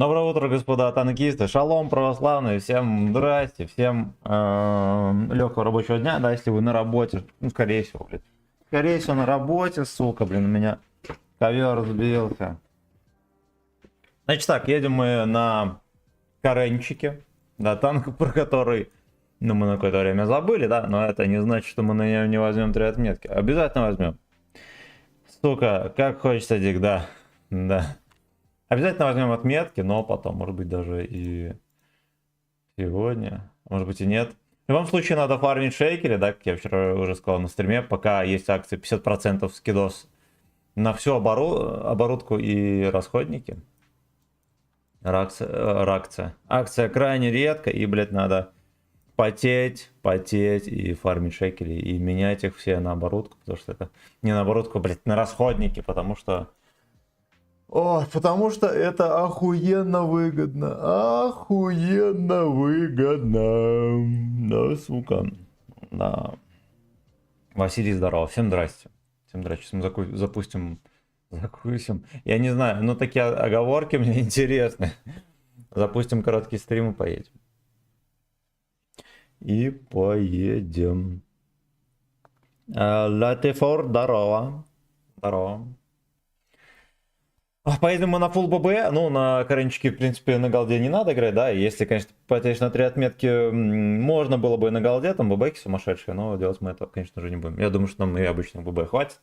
Доброе утро, господа танкисты. Шалом, православные. Всем здрасте, всем легкого рабочего дня. Да, если вы на работе, ну, скорее всего, блин. Скорее всего, на работе, сука, блин, у меня ковер сбился. Значит так, едем мы на Каренчике. Да, танк, про который, ну, мы на какое-то время забыли, да, но это не значит, что мы на нем не возьмем 3 отметки. Обязательно возьмем. Сука, как хочется, Дик, да. Да. Обязательно возьмем отметки, но потом, может быть, даже и сегодня, может быть и нет. В любом случае надо фармить шейкеры, да, как я вчера уже сказал на стриме, пока есть акции 50% скидос на всю оборудку и расходники. Акция крайне редко, и, блядь, надо потеть и фармить шейкери, и менять их все на оборудку, потому что это не на оборудку, блядь, на расходники, потому что... О, потому что это охуенно выгодно. Охуенно выгодно. Да, сука. Да. Василий, здорово. Всем здрасте. Всем здрасте. Сейчас мы запустим. Я не знаю, но такие оговорки мне интересны. Запустим короткий стрим и поедем. И поедем. Латифор, здорово. Здорово. Поедем мы на full ББ, ну, на Каренчике, в принципе, на голде не надо играть, да, если, конечно, потечь на 3 отметки, можно было бы и на голде, там ББки сумасшедшие, но делать мы это, конечно же, не будем. Я думаю, что нам и обычных ББ хватит.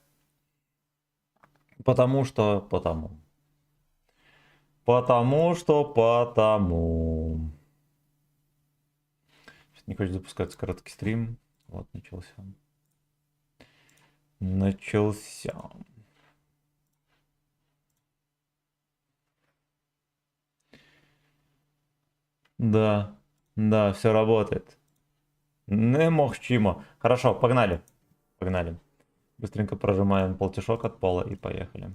Потому. Сейчас не хочет запускаться короткий стрим. Вот, начался. Да, да, все работает. Не мохчимо. Хорошо, погнали. Погнали. Быстренько прожимаем полтишок от пола и поехали.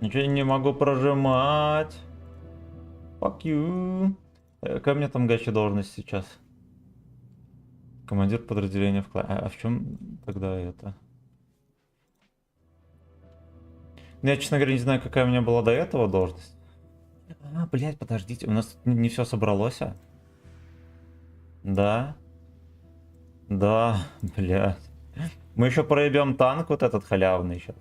Ничего не могу прожимать. Fuck you. Какая мне там гача должность сейчас? Командир подразделения в классе. А в чем тогда это? Я, честно говоря, не знаю, какая у меня была до этого должность. Блять, подождите, у нас тут не все собралось, а? Да. Да, блядь. Мы еще проебем танк вот этот халявный сейчас.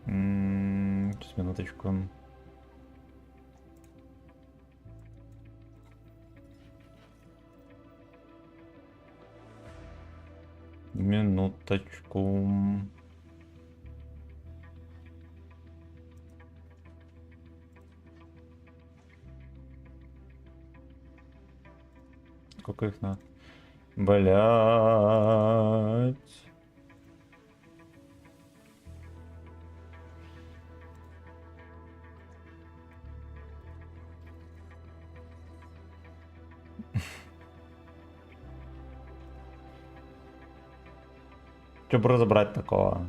Сейчас, минуточку. Минуточку. Сколько их надо? Блять. Что бы разобрать такого?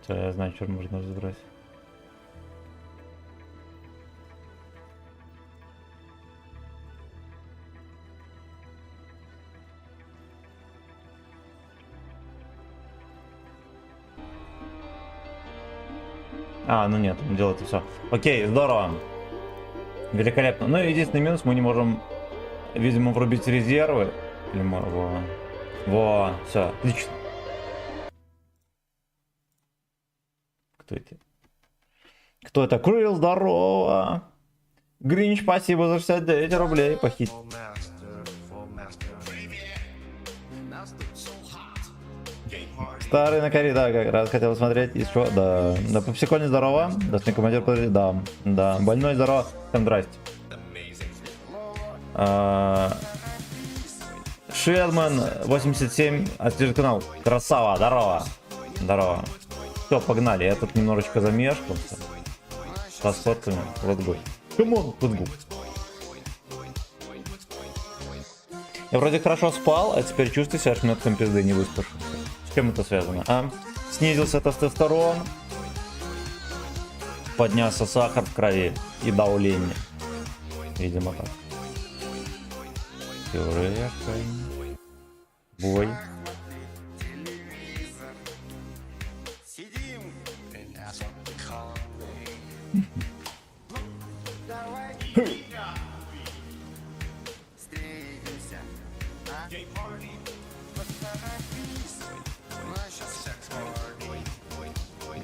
Все, я знаю, что можно разобрать. Ну нет, он делает все. Окей, здорово. Великолепно. Ну, единственный минус, мы не можем, видимо, врубить резервы. Или мы... Во, все, отлично. Кто это? Кто это? Крыл, здорово. Гринч, спасибо за 69 рублей. Похитил. Старый на коре, да, как раз хотел смотреть еще. Да, да, попсикольный, здорово. Достойный командир, да, да. Больной, здорово. Всем здрасте. Шедман 87 от канал. Красава, здорово. Здорово. Все, погнали. Я тут немножечко замешкался. Со сфотками. Let's go. Come on, let's go. Я вроде хорошо спал, а теперь чувствую себя шметком пизды, не выспавшимся. С чем это связано, а? снизился тестостерон, поднялся сахар в крови и давление. Видимо так. Пюрешка. Бой.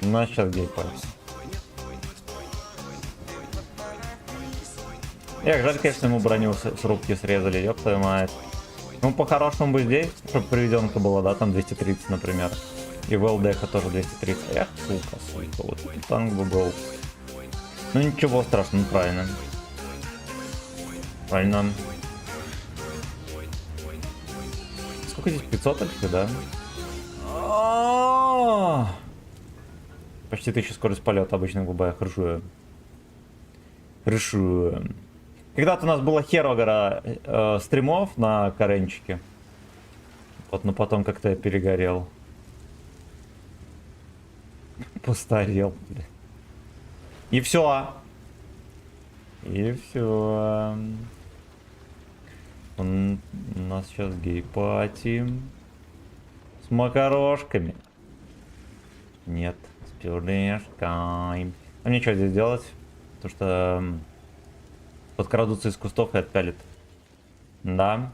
У нас сейчас гей-парти. Эх, жаль, конечно, ему броню с рубки срезали, ёб твою мать. Ну, по-хорошему бы здесь, чтобы приведенка была, да, там 230, например. И в ЛДХ тоже 230. Эх, сука, вот танк бы был. Ну, ничего страшного, правильно. Правильно. Сколько здесь? 500 альфы, да? Почти 1000 скорость полета обычных ГБ. Хорошо. Хорошо. Когда-то у нас было херогора стримов на Каренчике. Вот, но потом как-то я перегорел. Постарел. И все. И все. У нас сейчас гей-пати. С макарошками. Нет, с пюрешкой. А мне что здесь делать? Потому что подкрадутся из кустов и отпялит. Да.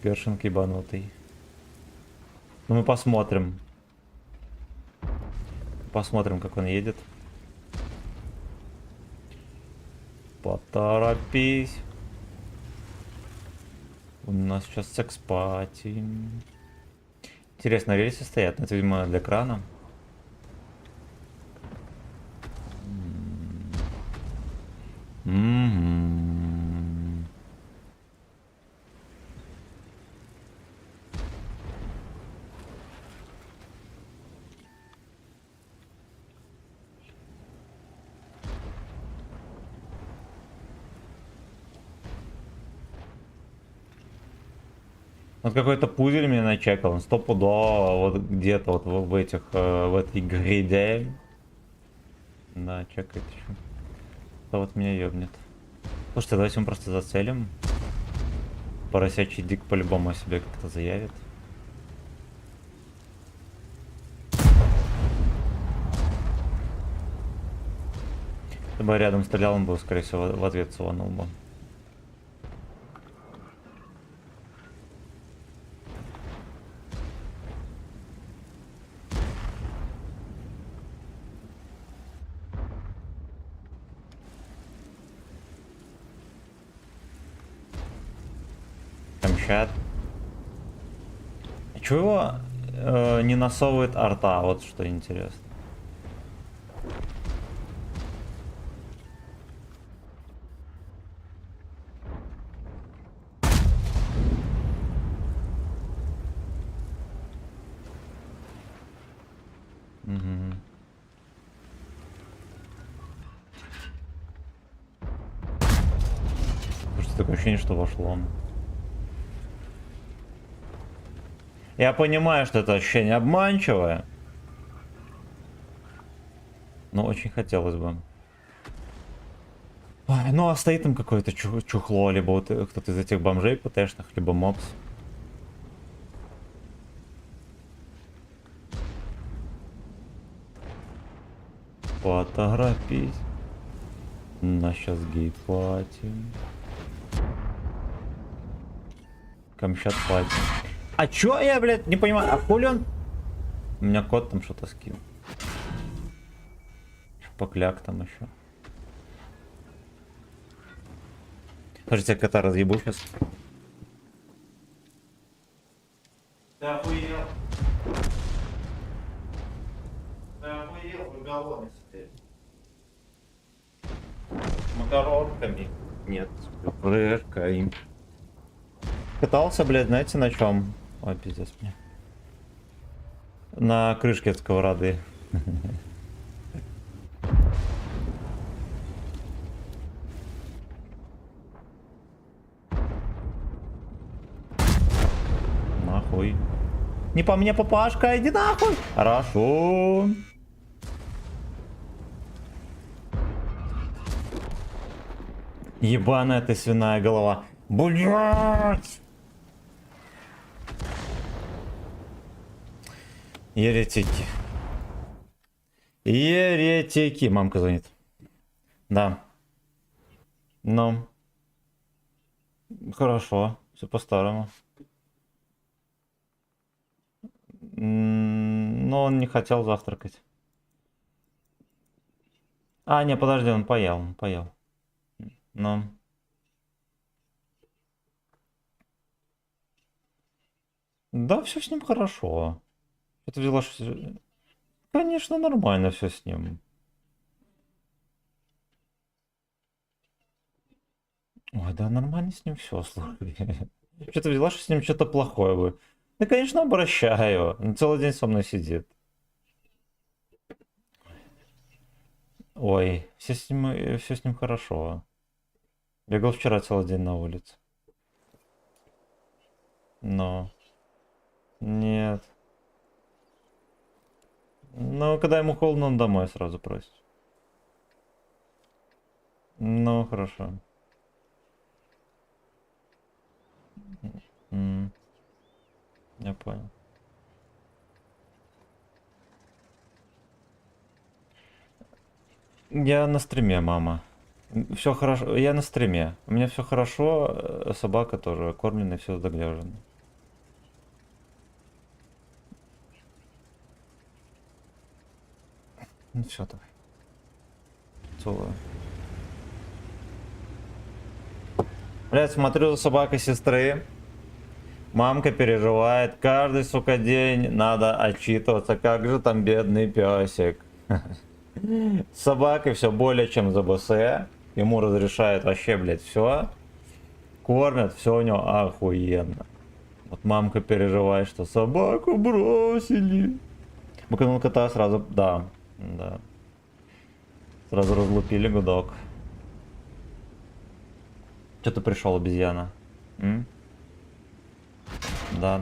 Першинг ебанутый. Ну мы посмотрим. Посмотрим, как он едет. Поторопись. У нас сейчас секс-пати. Интересно, рельсы стоят? Это, видимо, для крана. Вот какой-то пузырь меня начекал, он стопудово вот где-то вот в этих, в этой гриде. Да, чекает еще. Кто вот меня ёбнет. Слушайте, давайте мы просто зацелим. Поросячий дик по-любому о себе как-то заявит. Если бы я рядом стрелял, он бы, скорее всего, в ответ суванул бы. Чат. А чего его не насовывает арта? Вот что интересно. Угу. Слушайте, такое ощущение, что вошло. Я понимаю, что это ощущение обманчивое. Но очень хотелось бы. Ой, ну а стоит там какое-то чухло, либо вот кто-то из этих бомжей ПТшных, либо мопс. Поторопись. На сейчас гей-пати. Камчат пати. А чё я, блядь, не понимаю, а хули он? У меня кот там что-то скинул. Покляк там еще. Слушайте, я кота разъебу сейчас. Ты охуел. Ты охуел, уголовный теперь. С макаронками. Нет, с пюрешкой. Катался, блядь, знаете на чем? Ой, пиздец мне. На крышке от сковороды. Нахуй. Не по мне, папашка, иди нахуй. Хорошо. Ебаная ты свиная голова. Блять! Еретики. Еретики. Мамка звонит. Да. Ну. Хорошо. Все по-старому. Но он не хотел завтракать. А, не, подожди, он поел. Он поел. Но. Да, все с ним хорошо. Это взяла, что... Конечно, нормально все с ним. Ой, да нормально с ним все, слушай. Что-то взяла, что с ним что-то плохое бы. Да, конечно, обращаю. Он целый день со мной сидит. Ой, все с ним хорошо. Бегал вчера целый день на улице. Но... Нет. Ну, когда ему холодно, он домой сразу просит. Ну, хорошо. Я понял. Я на стриме, мама. Все хорошо. Я на стриме. У меня все хорошо. Собака тоже кормленная, все догляжено. Ну все, давай. Целую. Блядь, смотрю за собакой сестры. Мамка переживает. Каждый, сука, день надо отчитываться. Как же там бедный песик. С собакой все более чем за БС. Ему разрешают вообще, блядь, все. Кормят, все у него охуенно. Вот мамка переживает, что собаку бросили. Быканул кота сразу, да. Сразу разлупили гудок. Что ты пришел, обезьяна? Да.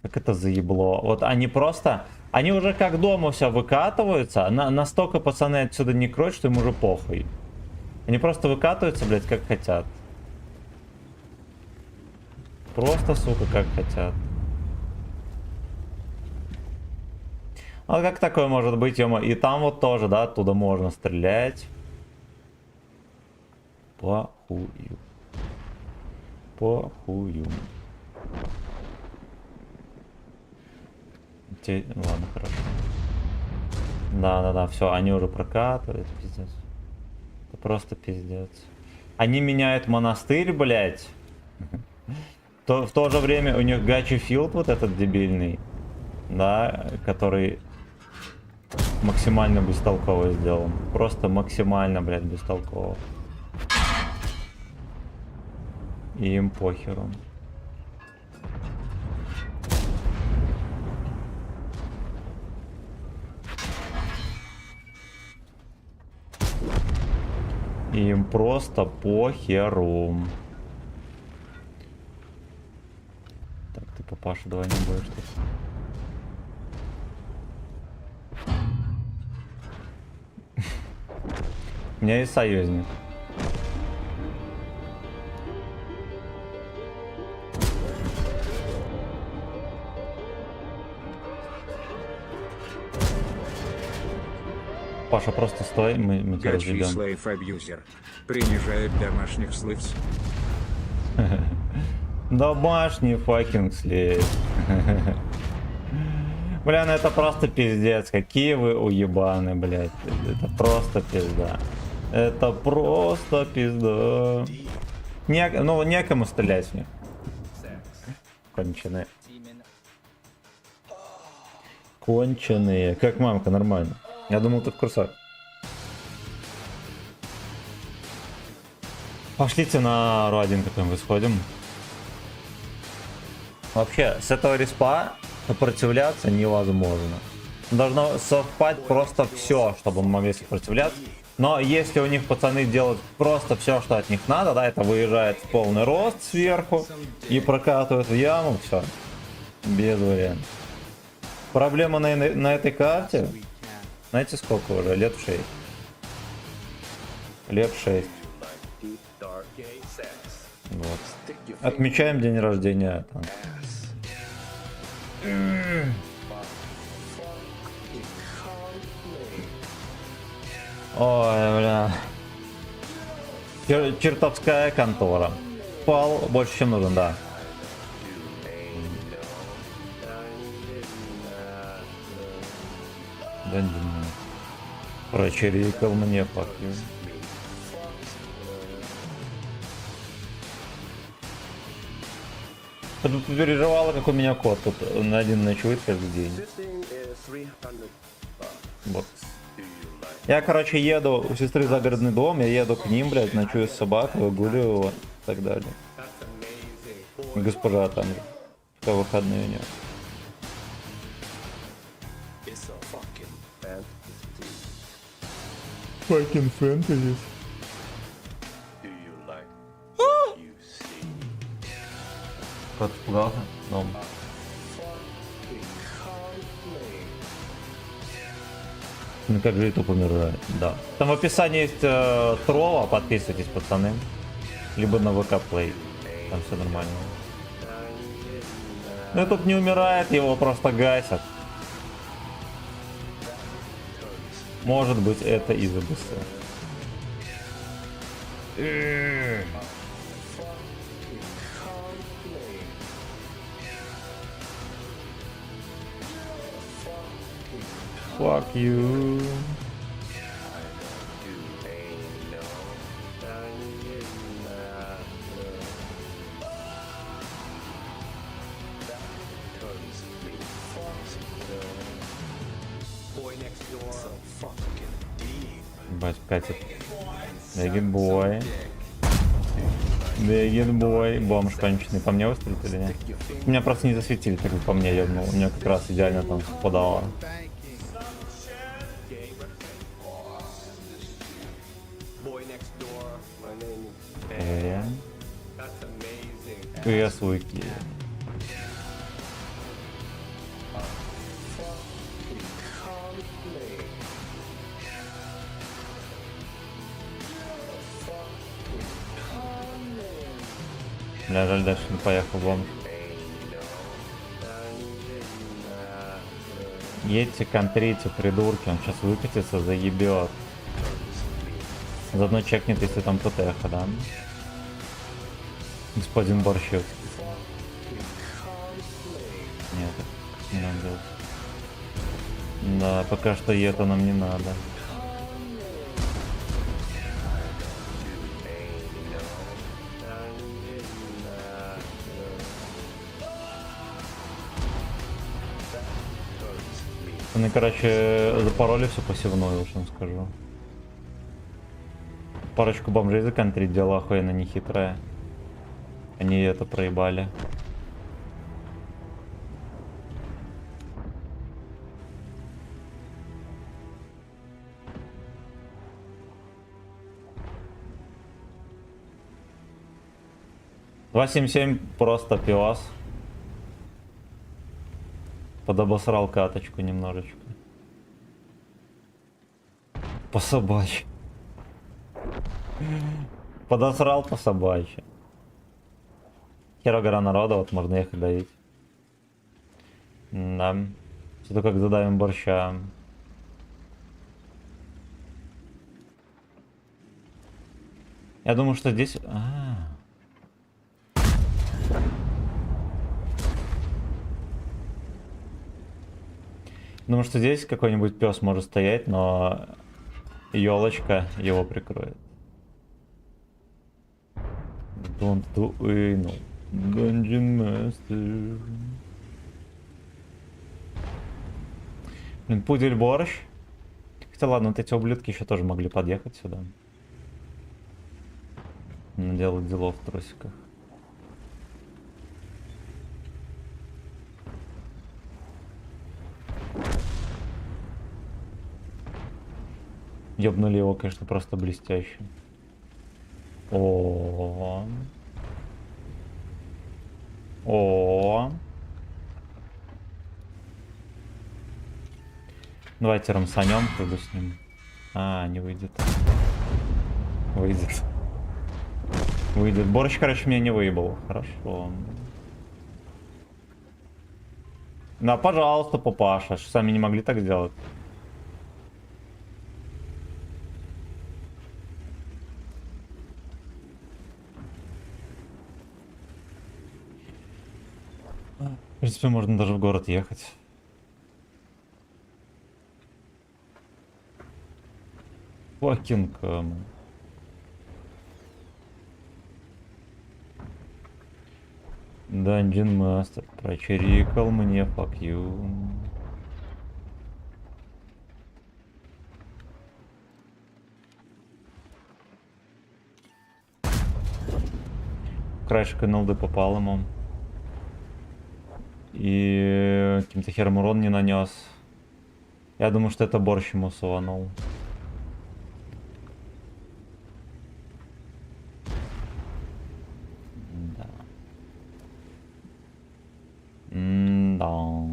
Как это заебло. Вот они просто... Они уже как дома все выкатываются. Настолько пацаны отсюда не кроют, что им уже похуй. Они просто выкатываются, блядь, как хотят. Просто, сука, как хотят. А как такое может быть, ё-моё? И там вот тоже, да, оттуда можно стрелять. Похую. Ладно, хорошо. Да, все, они уже прокатывают, пиздец. Это просто пиздец. Они меняют монастырь, блядь. В то же время у них Гачи Филд вот этот дебильный, да, который максимально бестолково сделан. Просто максимально, блядь, бестолково. И им похеру. Им просто похеру. Так, ты, папаша, давай не будешь тут. У меня есть союзник. Паша, просто стой, мы тебя разъебем. Слейв-абьюзер. Принижает домашних слывс. Домашний факинг слейв. Бля, ну это просто пиздец. Какие вы уебаны, блядь. Это просто пизда. Это просто пизда. Ну, некому стрелять в них. Конченые. Конченые. Как мамка, нормально. Я думал, ты в курсах. Пошлите на Ру-1 какой-нибудь сходим. Вообще, с этого респа сопротивляться невозможно. Должно совпать просто все, чтобы мы могли сопротивляться. Но если у них пацаны делают просто все, что от них надо, да, это выезжает в полный рост сверху и прокатывают в яму, все. Без вариантов. Проблема на этой карте. Знаете сколько уже? Лет 6. Лет 6. Вот. Отмечаем день рождения. Там. Ой, бля. Чертовская контора. Пал больше, чем нужен, да. Прочирикал мне, факью. Тут переживала, как у меня кот тут на один ночует каждый день. Вот. Я, короче, еду у сестры в загородный дом, я еду к ним, блядь, ночую с собакой, выгуливаю его и так далее. Госпожа там же. Что выходные у нее. Fucking fantasy. Кот испугался? Дом. Ну как же YouTube умирает, да. Там в описании есть тролла, подписывайтесь, пацаны. Либо на ВК Play. Там все нормально. Но YouTube не умирает, его просто гасят. Может быть, это из-за БС. Fuck you. Бать, катит. Бегит-бой. Бегит-бой. Бомж конченый. По мне выстрелит или нет? Меня просто не засветили, так бы по мне ёбнул. У меня как раз идеально там совпадало. Я свой килл. Бля, жаль, дальше не поехал бомж. Едьте, контрите, придурки, он сейчас выкатится, заебет. Заодно чекнет, если там ПТХ, да? Господин Борщевский. Нет, не надо делать. Да, пока что это нам не надо. Они, короче, запороли всю посевную, уж вам скажу. Парочку бомжей законтрить, дело охуенно нехитрое. Они это проебали. «277» просто пивас. Подобосрал каточку немножечко. По собачьи. Подосрал по собачьи. Хера гора народа, вот можно ехать давить. Да. Что-то как задавим борща. Я думаю, что здесь... Думаю, что здесь какой-нибудь пес может стоять, но елочка его прикроет. Don't do anal. Dungeon Master. Блин, пудель борщ. Хотя ладно, вот эти ублюдки еще тоже могли подъехать сюда. Наделать делов в трусиках. Ёбнули его, конечно, просто блестяще. О. Давайте рамсанем, как бы с ним. А, не выйдет. Выйдет. Выйдет. Борщ, короче, меня не выебал. Хорошо. Да, пожалуйста, папаша. Сами не могли так сделать. В принципе, можно даже в город ехать. Fucking come. Dungeon Master прочирикал мне, fuck you. Краешек НЛД попал ему. И каким-то хером урон не нанес. Я думаю, что это борщ ему суванул. Да. Да.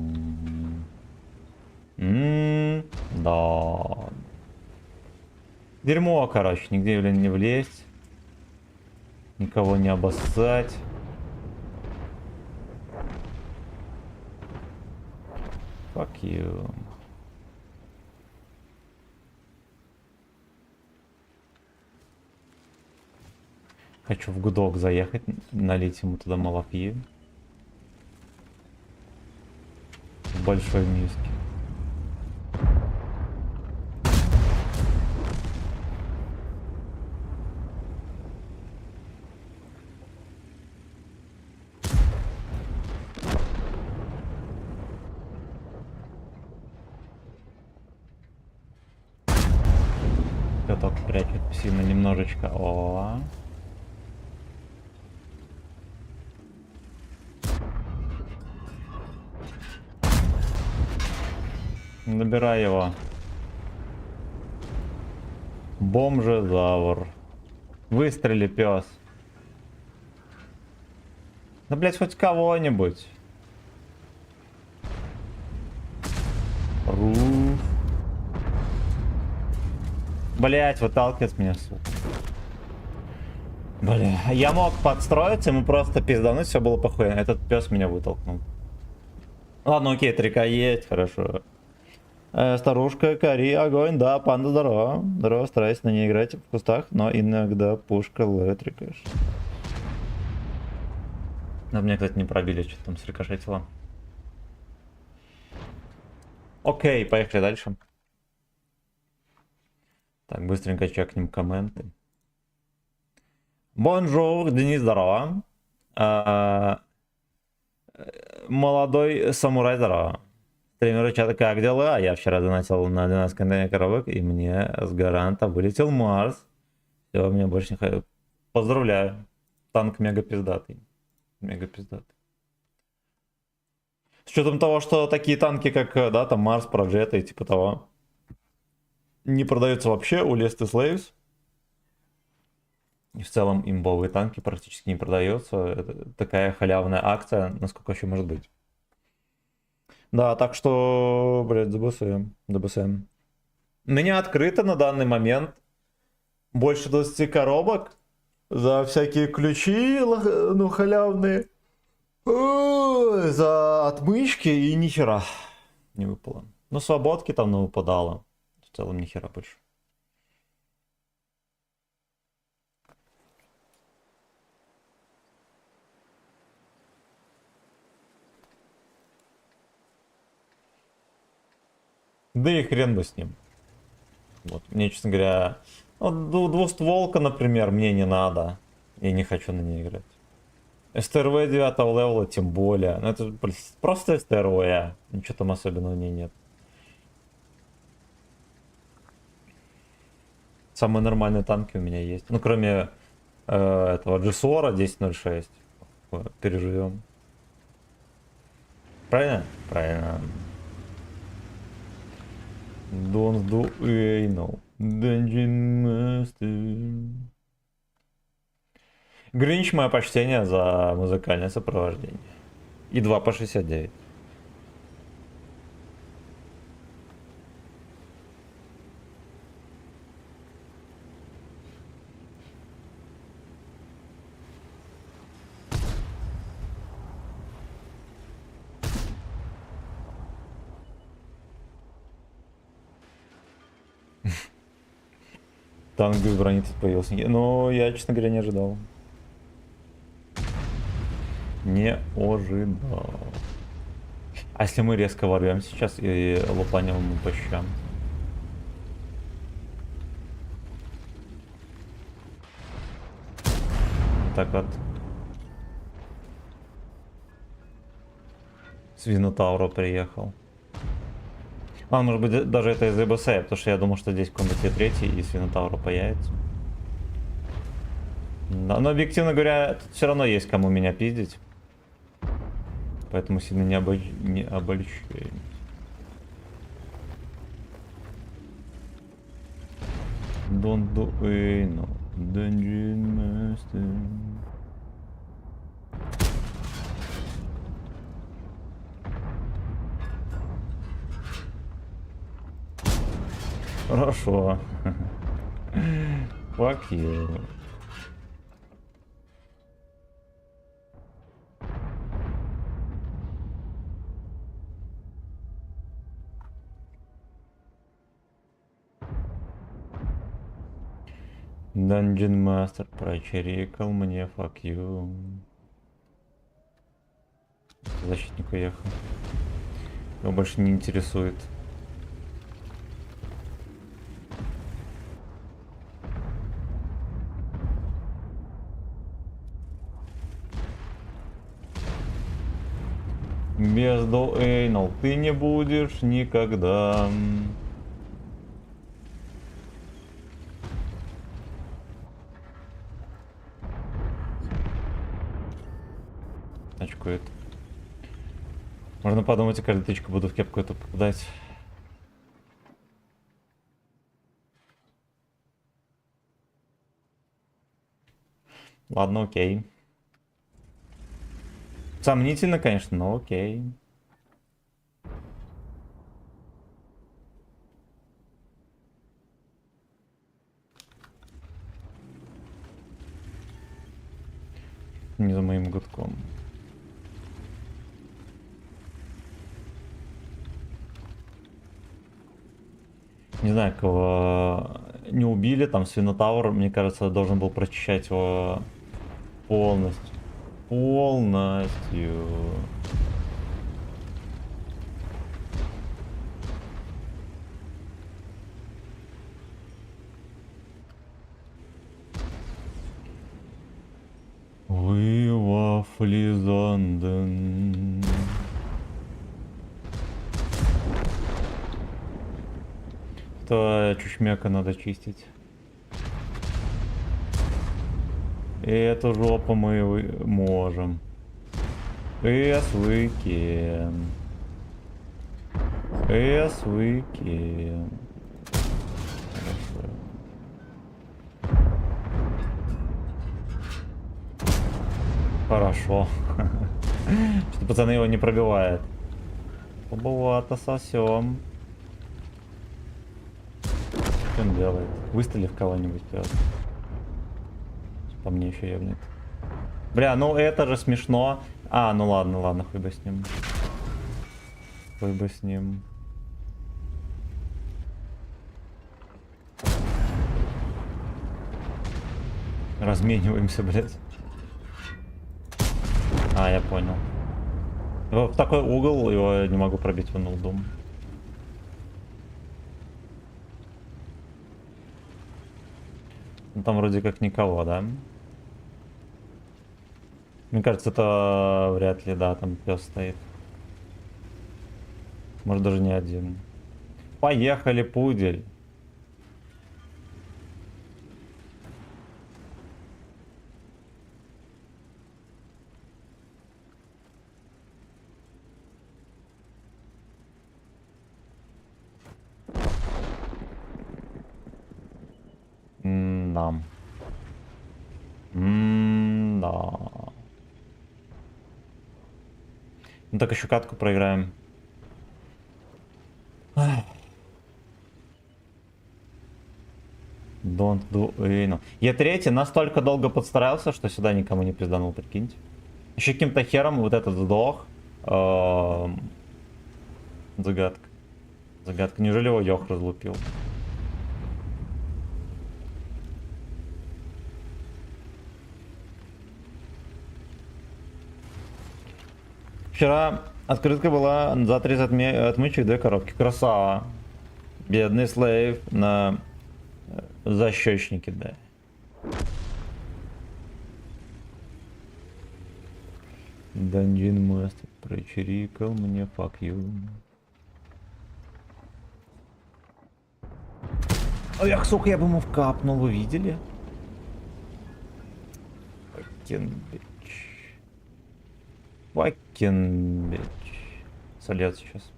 Да. Дерьмо, короче, нигде, блин, не влезть. Никого не обоссать. Fuck you. Хочу в гудок заехать, налить ему туда малафьи. В большой миске. Пяток прячет псина немножечко. О. Набирай его. Бомжезавр. Выстрели, пес. Да, блять, хоть кого-нибудь. Руф. Блять, выталкивает меня, сука. Бля, я мог подстроиться, ему просто пиздануть, все было похуй. Этот пес меня вытолкнул. Ладно, окей, 3К есть, хорошо. Старушка, кори, огонь, да, панда, здорово. Здорово, стараюсь на ней играть в кустах, но иногда пушка лэтрикаешь. Но мне, кстати, не пробили, что там срикошетило. Окей, поехали дальше. Так, быстренько чекнем комменты. Бонжур, Денис, здорово. Молодой самурай, здорово. Стримеры чата, как дела? Я вчера донатил на 12 контейнеров коробок, и мне с гаранта вылетел Марс. Все, мне больше не хочу. Поздравляю. Танк мега пиздатый. Мега пиздатый. С учетом того, что такие танки, как, да, там Марс, Проджета и типа того, не продаются вообще у Lest Slaves. И в целом имбовые танки практически не продаются. Это такая халявная акция, насколько еще может быть. Да, так что, блядь, ДБСМ. ДБСМ. У меня открыто на данный момент больше 20 коробок за всякие ключи, ну, халявные. За отмычки и нихера не выпало. Ну, свободки там ну, выпадало. В целом нихера больше. Да и хрен бы с ним. Вот, мне, честно говоря, вот, двустволка, например, мне не надо. Я не хочу на ней играть. СТРВ 9 левела тем более. Ну, это просто СТРВ. Ничего там особенного в ней нет. Самые нормальные танки у меня есть. Ну, кроме этого GSOR 1006. Переживем. Правильно? Правильно. Don't do no. Dungeon Master. Гринч, мое почтение за музыкальное сопровождение. И 2 по 69. Танк без брони тут появился. Ну, я, честно говоря, не ожидал. Не ожидал. А если мы резко ворвем сейчас и лупанем ему по щам? Так вот. Свинотаура приехал. А, может быть, даже это из ЭБС, потому что я думал, что здесь какой-нибудь Е3 и Свинотаура появится. Да, но объективно говоря, тут все равно есть кому меня пиздить. Поэтому сильно не обольщаюсь. Don't do no Dungeon Master. Хорошо. Fuck you. Dungeon Master прочирикал мне, fuck you. Защитник уехал. Его больше не интересует. Без дуэйнал ты не будешь никогда. Очко это. Можно подумать, я каждую тычку буду в кепку эту попадать. Ладно, окей. Сомнительно, конечно, но окей. Не за моим гудком. Не знаю, кого не убили, там Свинотаур, мне кажется, должен был прочищать его полностью. Полностью. Вы вафли зонден. То чушмяка надо чистить. И эту жопу мы можем. Yes, we can. Yes, we can. Хорошо. Что пацаны его не пробивает. Побывато сосем. Что он делает? Выстрели в кого-нибудь, пёс. По мне еще ебнет. Бля, ну это же смешно. А, ну ладно, ладно, хуй бы с ним. Хуй бы с ним. Размениваемся, блядь. А, я понял. В такой угол его не могу пробить в нулдум. Ну, там вроде как никого, да? Мне кажется, это вряд ли, да, там пес стоит. Может, даже не один. Поехали, пудель. Да. Да. Ну так еще катку проиграем. Don't do anal. Е3 настолько долго подстарался, что сюда никому не пизданул, прикиньте. Еще каким-то хером вот этот сдох. Загадка. Загадка. Неужели его Йох разлупил? Вчера открытка была за 30 отмычек, 2 коробки. Красава. Бедный слейв на защечнике, да. Данжин мастер прочирикал мне, fuck you. Эх, сука, я бы ему вкапнул, вы видели? Fucking bitch. Fucking bitch. Солец сейчас.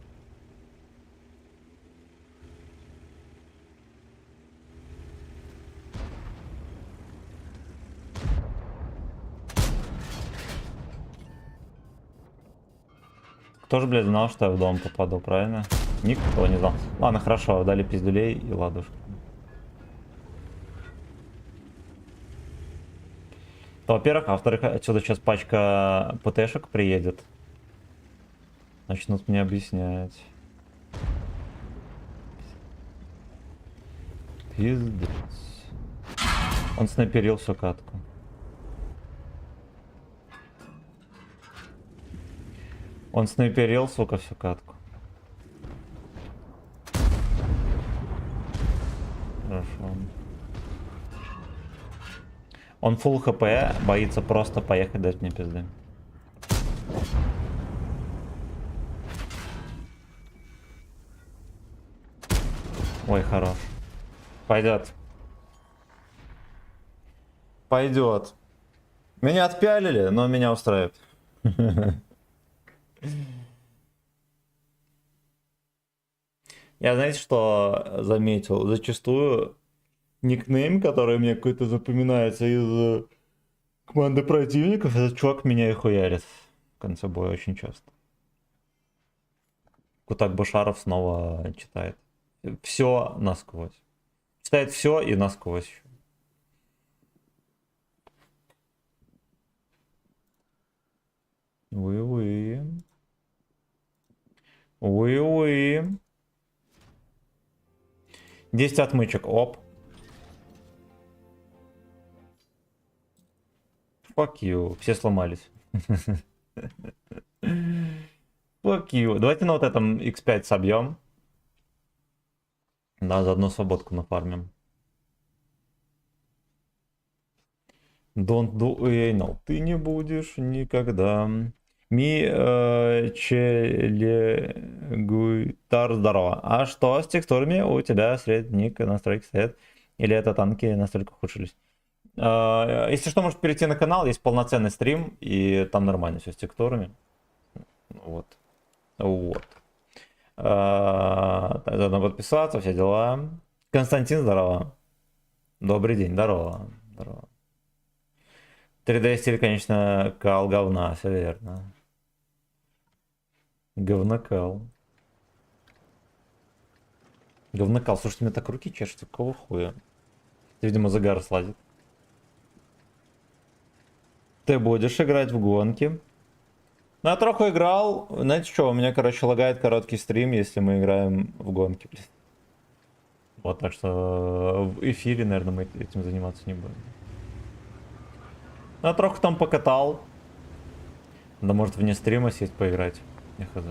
Кто же, блядь, знал, что я в дом попаду, правильно? Никто не знал. Ладно, хорошо, дали пиздюлей и ладушки. Во-первых, а во-вторых, отсюда сейчас пачка ПТшек приедет. Начнут мне объяснять. Пиздец. Он снайперил всю катку. Он снайперил, сука, всю катку. Хорошо. Он full хп, боится просто поехать дать мне пизды. Ой, хорош. Пойдет. Пойдет. Меня отпялили, но меня устраивает. Я, знаете, что заметил? Зачастую никнейм, который мне какой-то запоминается из команды противников, этот чувак меня и хуярит в конце боя очень часто. Кутак Башаров снова читает. Все насквозь. Читает все и насквозь. Уи-уи. Уи-уи. 10 отмычек. Оп. Fuck you. Все сломались. Fuck you. Давайте на вот этом x5 собьем. Да, заодно свободку нафармим. Don't do anal. Ты не будешь никогда. Челегуйтар, здорово. А что с текстурами у тебя средник настройки стоят? Или это танки настолько ухудшились? Если что, можете перейти на канал, есть полноценный стрим, и там нормально все с текстурами. Вот. Вот. Заодно подписаться, все дела. Константин, здорово. Добрый день, здорово. Здорово. 3D стиль, конечно, кал говна, все верно. Говнокал. Говнокал. Слушайте, мне так руки чешутся, какого хуя? Видимо, загар сладит. Ты будешь играть в гонки? Ну, я троху играл. Знаете что, у меня, короче, лагает короткий стрим, если мы играем в гонки. Вот, так что в эфире, наверное, мы этим заниматься не будем. Ну, я троху там покатал. Да, может, вне стрима сесть поиграть. Я хз.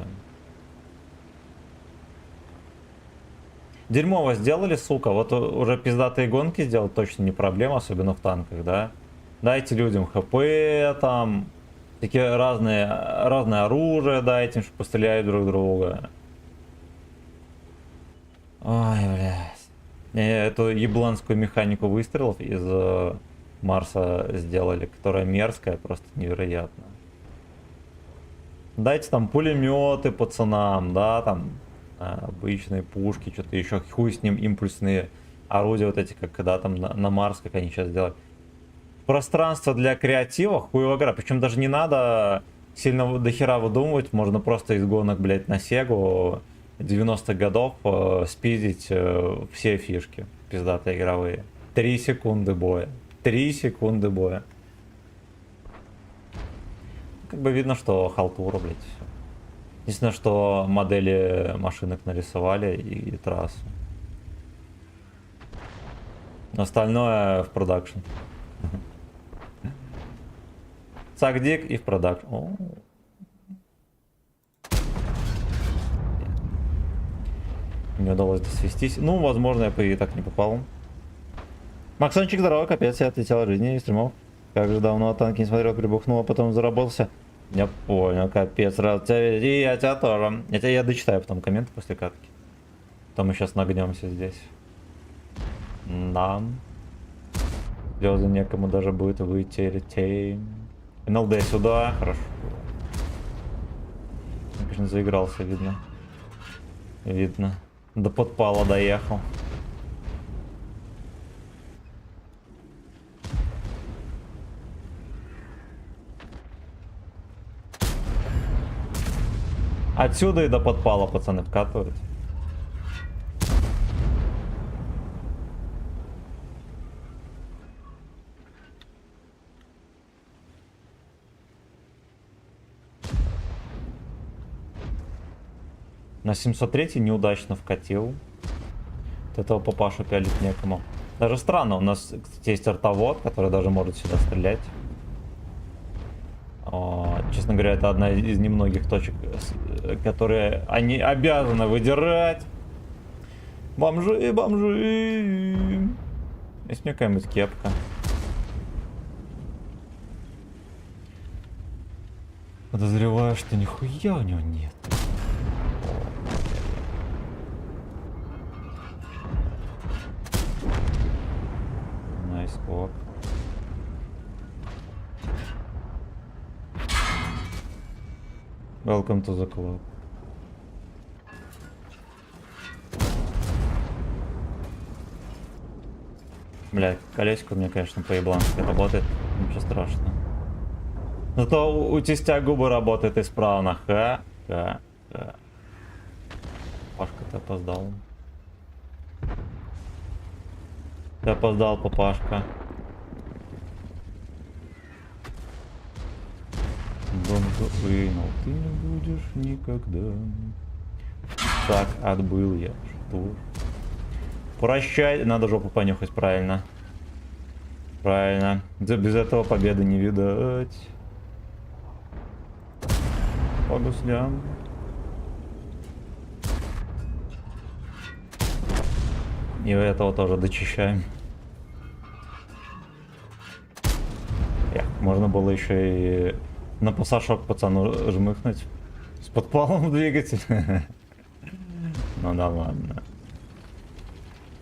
Дерьмово сделали, сука. Вот уже пиздатые гонки сделать точно не проблема, особенно в танках, да? Дайте людям хп, там, такие разное оружие дайте им, чтобы постреляют друг друга. Ой, блядь. Эту ебланскую механику выстрелов из Марса сделали, которая мерзкая, просто невероятно. Дайте там пулеметы пацанам, да, там обычные пушки, что-то еще, хуй с ним, импульсные орудия вот эти, как когда там на Марс, как они сейчас делают. Пространство для креатива, хуево игра, причем даже не надо сильно дохера выдумывать, можно просто из гонок, блять, на Сегу 90-х годов спиздить все фишки пиздатые игровые. 3 секунды боя. 3 секунды боя. Как бы видно, что халтура, блядь. Единственное, что модели машинок нарисовали и трассу. Остальное в продакшн. Сагдик и в продакшн. Не удалось досвестись. Ну, возможно, я по и так не попал. Максончик, здорово, капец, я отлетел от жизни и стримов. Как же давно танки не смотрел, прибухнул, а потом заработался. Я понял, капец, рад тебя видеть. И я тебя тоже. Я дочитаю потом комменты после катки. Потом мы сейчас нагнемся здесь. Да. Слезы некому даже будет вытереть. НЛД сюда, хорошо. Я, конечно, заигрался, видно. Видно. До подпала доехал. Отсюда и до подпала, пацаны, вкатывают. На 703 неудачно вкатил. Вот этого папашу пялить некому. Даже странно, у нас, кстати, есть артовод, который даже может сюда стрелять. Честно говоря, это одна из немногих точек, которые они обязаны выдирать. Бомжи, бомжи. Есть мне какая-нибудь кепка. Подозреваю, что нихуя у него нет. Найс, ок. Welcome to the club. Бля, колесико у меня, конечно, по-еблански работает. Ничего страшного. Зато у тестя губы работает исправно. Ха. Пашка, ты опоздал. Ты опоздал, папашка. Дом вынул, ты не будешь никогда. Так, отбыл я. Что? Прощай. Надо жопу понюхать, правильно. Правильно. Без этого победы не видать. По гуслям. И этого тоже дочищаем. Эх, можно было еще и на пассажок пацану жмыхнуть. С подпалом двигатель. Ну да ладно.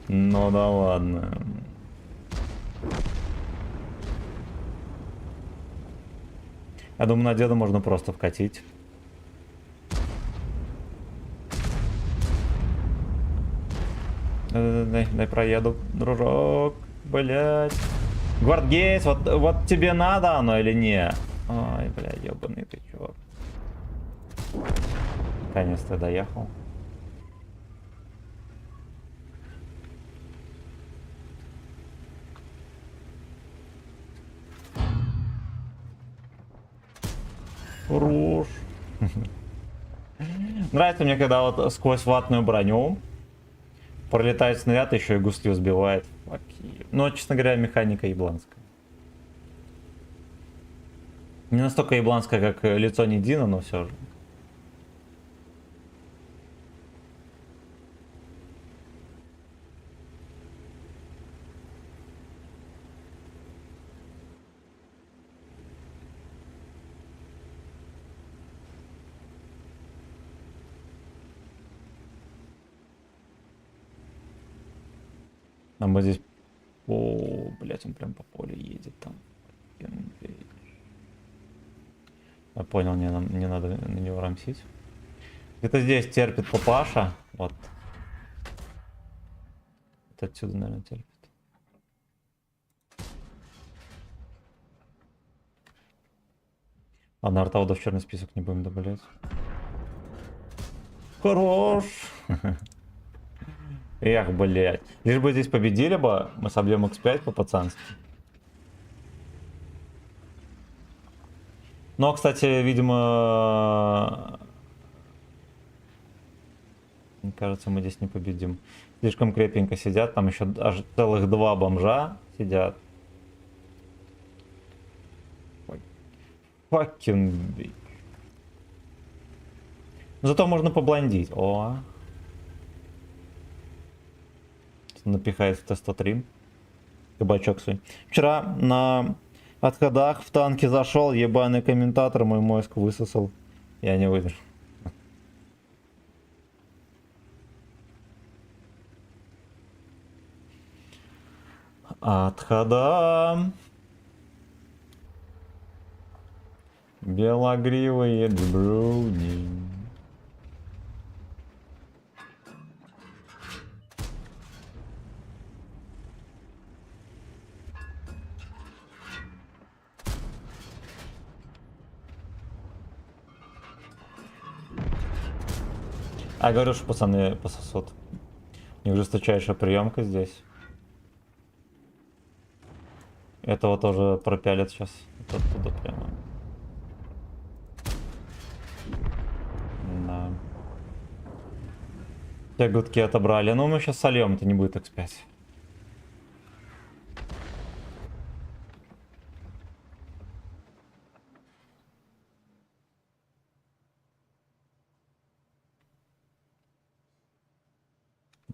Ну да ладно. Я думаю, на деда можно просто вкатить. Дай проеду, дружок. Блять. Гвардгейс, вот тебе надо оно или не? Ой, бля, ебаный ты чувак. Наконец-то доехал. Хорош. Нравится мне, когда вот сквозь ватную броню пролетает снаряд, еще и гуслю сбивает. Но, честно говоря, механика ебланская. Не настолько ебланская, как лицо Нидина, но все же. А мы здесь... О, блять, он прям по полю едет там. Я понял, не надо на него рамсить. Где-то здесь терпит папаша. Вот. Это отсюда, наверное, терпит. Ладно, артауда в черный список не будем добавлять. Хорош! Эх, блять. Лишь бы здесь победили бы, мы собьем x5 по-пацански. Но, кстати, видимо... Мне кажется, мы здесь не победим. Слишком крепенько сидят, там еще аж целых 2 бомжа сидят. Fucking bitch. Зато можно поблондить. О. напихает в Т-103. Кабачок свой. Вчера на отходах в танке зашел, ебаный комментатор мой мозг высосал. Я не выдержал. Отхода. Белогривые джбруни. А говорю, что пацаны пососут. У них жесточайшая приемка здесь. Этого тоже пропялят сейчас. Вот оттуда прямо. Да. Те гудки отобрали. Ну, мы сейчас сольем, это не будет X5.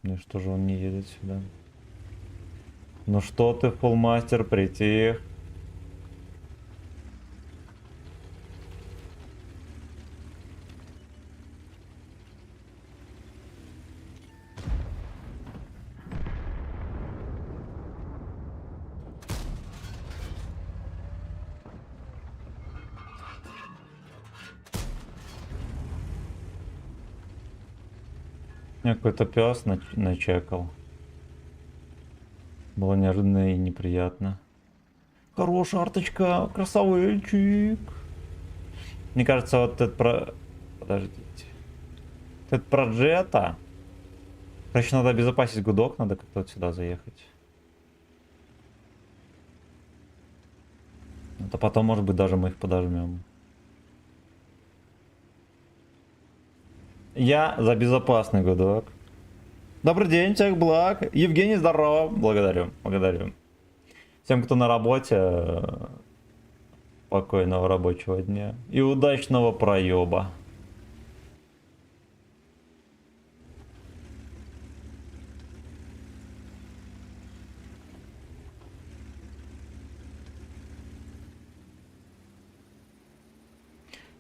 Ну что же он не едет сюда? Ну что ты, фулмастер, притих? Меня какой-то пес начекал. Было неожиданно и неприятно. Хорошая арточка, красавчик. Мне кажется, вот этот про... Подождите. Этот про джета. Короче, надо обезопасить гудок, надо как-то вот сюда заехать. Это потом, может быть, даже мы их подожмем. Я за безопасный гудок. Добрый день, всех благ. Евгений, здорово. Благодарю, благодарю. Всем, кто на работе, спокойного рабочего дня. И удачного проеба.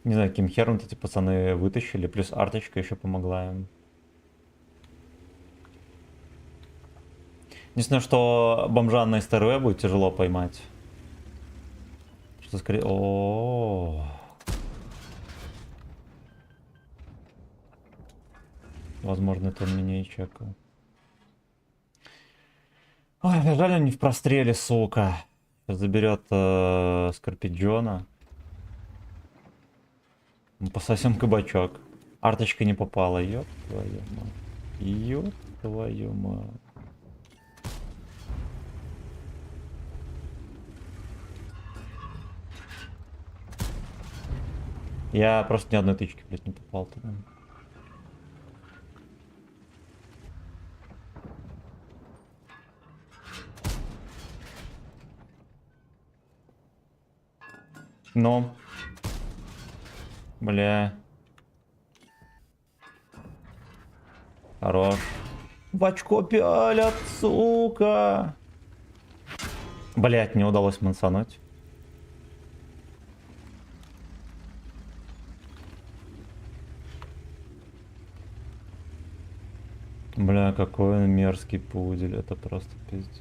Не знаю, каким хером эти пацаны вытащили. Плюс арточка еще помогла им. Единственное, что бомжа на СТРВ будет тяжело поймать. Что скорее... О, возможно, это он меня и чекал. Ой, жаль, он не в простреле, сука. Сейчас заберет Скорпиджона. Пососем кабачок. Арточка не попала. Ёб твою мать. Ёб твою мать. Я просто ни одной тычки, блядь, не попал туда. Ну. Бля. Хорош. В очко пялят, сука. Блять, не удалось мансануть. Бля, какой он мерзкий пудель. Это просто пиздец.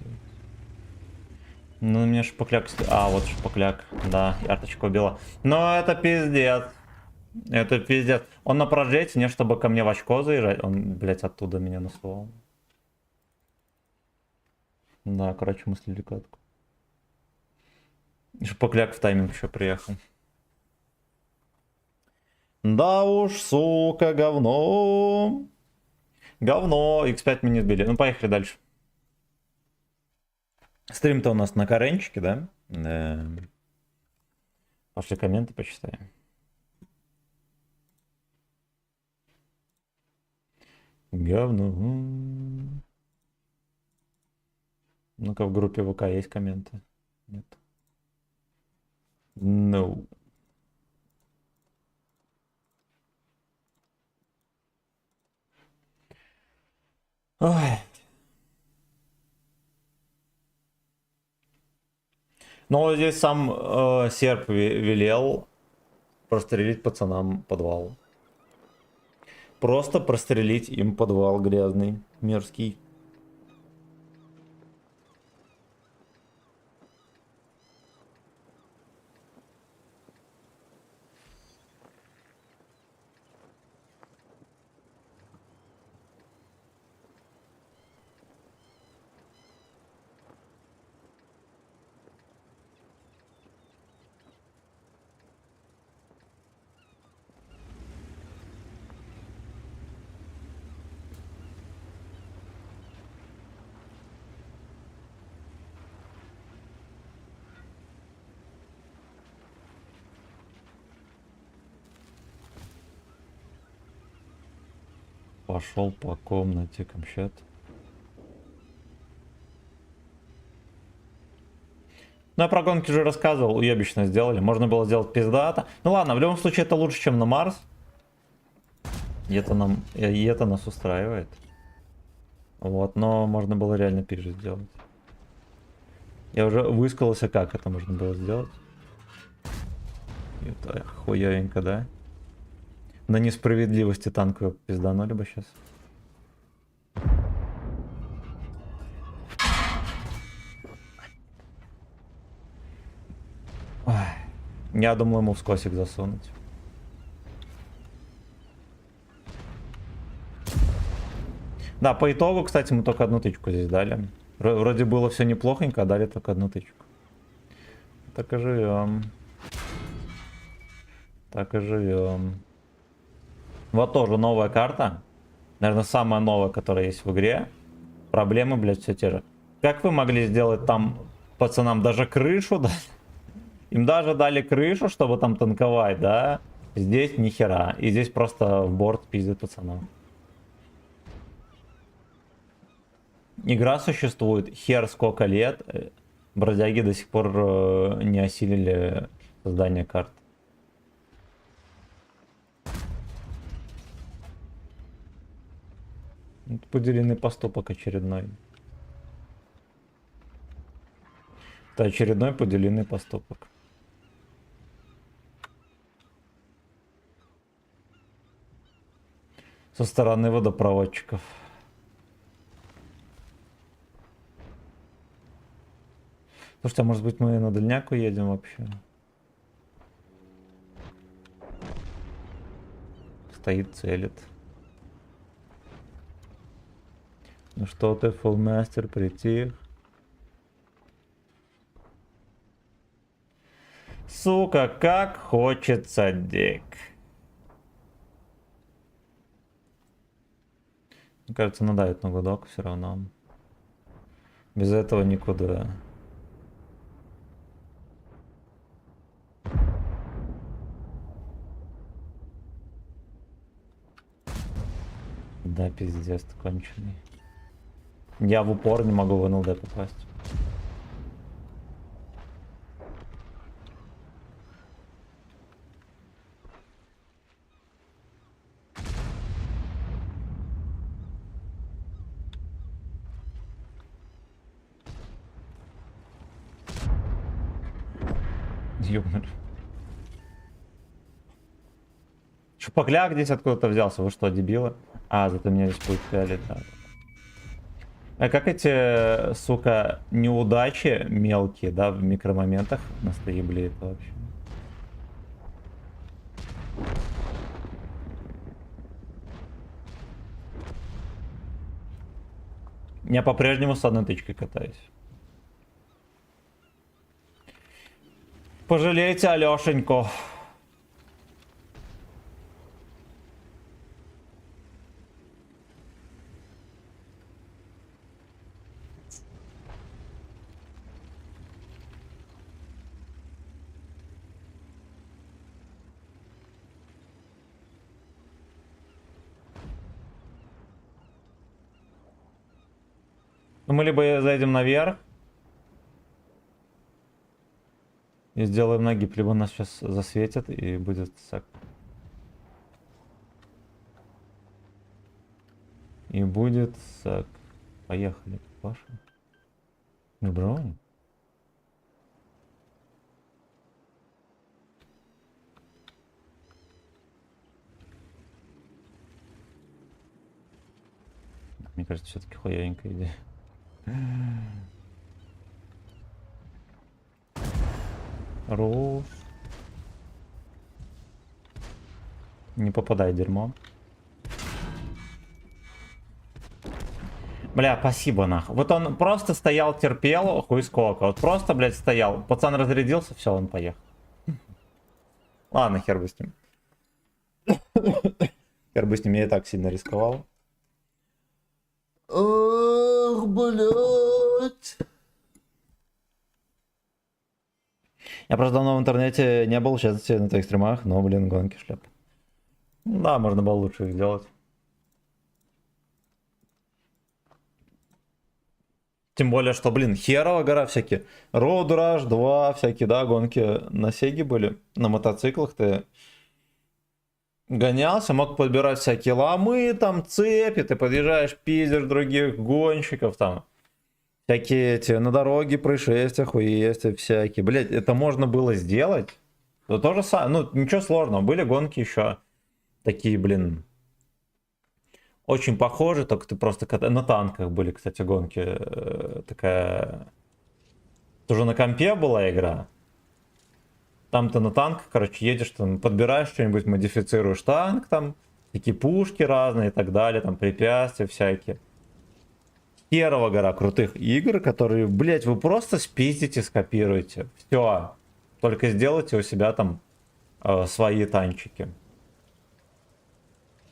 Ну, у меня шпакляк... А, вот шпакляк. Да, арточка убила. Но это пиздец. Это пиздец. Он на прожете, не чтобы ко мне в очко заезжать. Он, блядь, оттуда меня насувал. Да, короче, мы слили катку. Шпакляк в тайминг еще приехал. Да уж, сука, говно. Говно. X5 мы не сбили. Ну, поехали дальше. Стрим-то у нас на каренчике, да? Да. Пошли комменты почитаем. Говно. Ну-ка, в группе ВК есть комменты? Нет. No. Ой. Но вот здесь сам серп велел прострелить пацанам подвал. Просто прострелить им подвал грязный, мерзкий. Пошел по комнате камчат. Ну, я про гонки же рассказывал, уебищно сделали. Можно было сделать пиздато. Ну ладно, в любом случае это лучше, чем на Марс. И это нас устраивает. Вот, но можно было реально пизже сделать. Я уже высказался, как это можно было сделать. Это хуевенько, да? На несправедливости танковые пизданули бы сейчас. Ой. Я думал ему в скосик засунуть. Да, по итогу, кстати, мы только одну тычку здесь дали. Вроде было все неплохонько, а дали только одну тычку. Так и живем. Так и живем. Вот тоже новая карта. Наверное, самая новая, которая есть в игре. Проблемы, блядь, все те же. Как вы могли сделать там пацанам даже крышу, да? Им даже дали крышу, чтобы там танковать, да? Здесь ни хера. И здесь просто в борт пиздит пацанам. Игра существует хер сколько лет. Бродяги до сих пор не осилили создание карт. Это поделенный поступок очередной. Это очередной поделенный поступок. Со стороны водопроводчиков. Слушайте, а может быть мы на дальняк уедем вообще? Стоит, целит. Ну что ты, фулмастер, притих? Сука, как хочется дик. Мне кажется, надавит на гудок все равно. Без этого никуда. Да, пиздец, ты конченый. Я в упор не могу в НЛД попасть. Ёбаный. Шупокляк здесь откуда-то взялся. Вы что, дебилы? А, зато меня здесь будет пялить, да. А как эти, сука, неудачи мелкие, да, в микромоментах настоеблеет вообще? Я по-прежнему с одной тычкой катаюсь. Пожалейте Алешеньку. Ну, мы либо зайдем наверх и сделаем нагиб, либо нас сейчас засветят и будет сак. И будет сак. Поехали, Паша. Не бронь. Мне кажется, все-таки хуевенькая идея. Руш. Не попадай, дерьмо. Бля, спасибо нахуй. Вот он просто стоял, терпел, хуй сколько. Вот просто, блядь, стоял. Пацан разрядился, все, он поехал. Ладно, хер бы с ним. Хер бы с ним, я и так сильно рисковал. Ох, блядь. Я просто давно в интернете не был, сейчас на твоих стримах, но, блин, гонки шляп. Да, можно было лучше их сделать. Тем более, что, блин, херова гора всякие. Road Rush 2, всякие, да, гонки на Сеге были. На мотоциклах ты гонялся, мог подбирать всякие ломы, там, цепи, ты подъезжаешь, пиздишь других гонщиков, там. Всякие эти на дороге происшествия, хуестия всякие. Блять, это можно было сделать. Но то же самое, ну, ничего сложного. Были гонки еще такие, блин, очень похожи, только ты просто... На танках были, кстати, гонки. Такая... Тоже на компе была игра. Там ты на танках, короче, едешь, там, подбираешь что-нибудь, модифицируешь танк, там, такие пушки разные и так далее, там, препятствия всякие. Херова гора крутых игр, которые, блять, вы просто спиздите, скопируете. Все. Только сделайте у себя там свои танчики.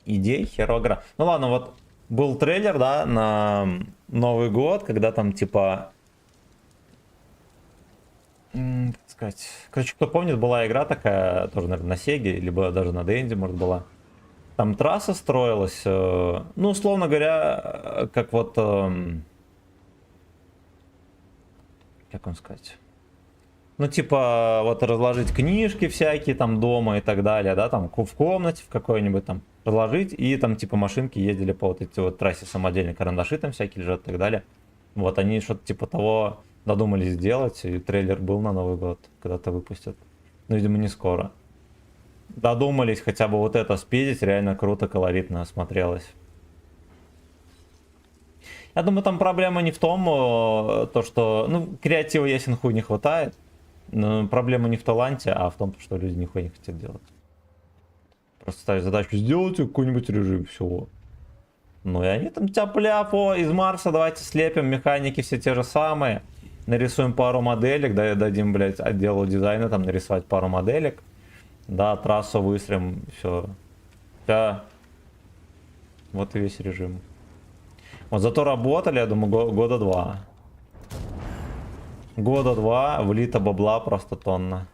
Идей херова гора. Ну ладно, вот был трейлер, да, на Новый год, когда там типа... Как сказать... Короче, кто помнит, была игра такая, тоже, наверное, на Сеге, либо даже на Денде, может, была. Там трасса строилась, ну, условно говоря, как вот... Как вам сказать? Ну, типа, вот разложить книжки всякие там дома и так далее, да, там в комнате в какой-нибудь там разложить, и там, типа, машинки ездили по вот этой вот трассе самодельные, карандаши там всякие лежат и так далее. Вот, они что-то типа того додумались сделать, и трейлер был на Новый год, когда-то выпустят. Но, видимо, не скоро. Додумались хотя бы вот это спиздить, реально круто, колоритно смотрелось. Я думаю, там проблема не в том, то, что, ну, креатива ясен хуй не хватает. Но проблема не в таланте, а в том, что люди нихуя не хотят делать. Просто ставить задачу, сделайте какой-нибудь режим, всего. Ну и они там тяп-ляп, из Марса давайте слепим, механики все те же самые. Нарисуем пару моделек, да, дадим, блядь, отделу дизайна там нарисовать пару моделек. Да, трассу выстроим, все. Да. Вот и весь режим. Вот зато работали, я думаю, года два. Года два, влито бабла просто тонна.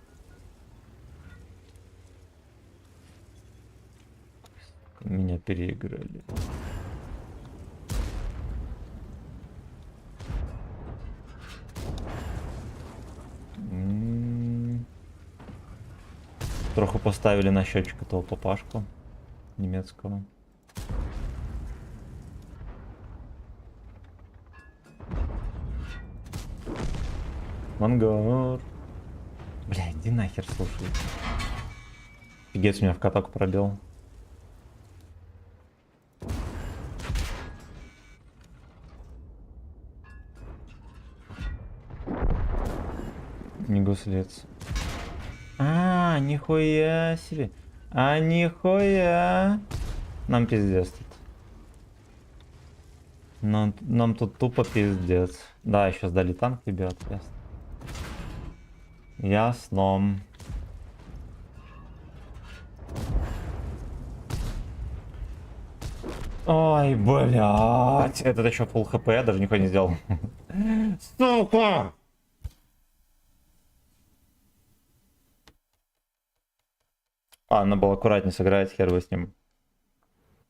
Меня переиграли. Троху поставили на счетчик этого папашку немецкого. Мангар. Бля, иди нахер, слушай. Офигеть, меня в каток пробил. Не гуслец. А, нихуя себе. А, нихуя. Нам пиздец тут. Нам тут тупо пиздец. Да, еще сдали танк, ребят, ясно. Ясно. Ой, блядь. Этот еще full хп, я даже нихуя не сделал. Сука! А, надо было аккуратнее сыграть, хер бы с ним.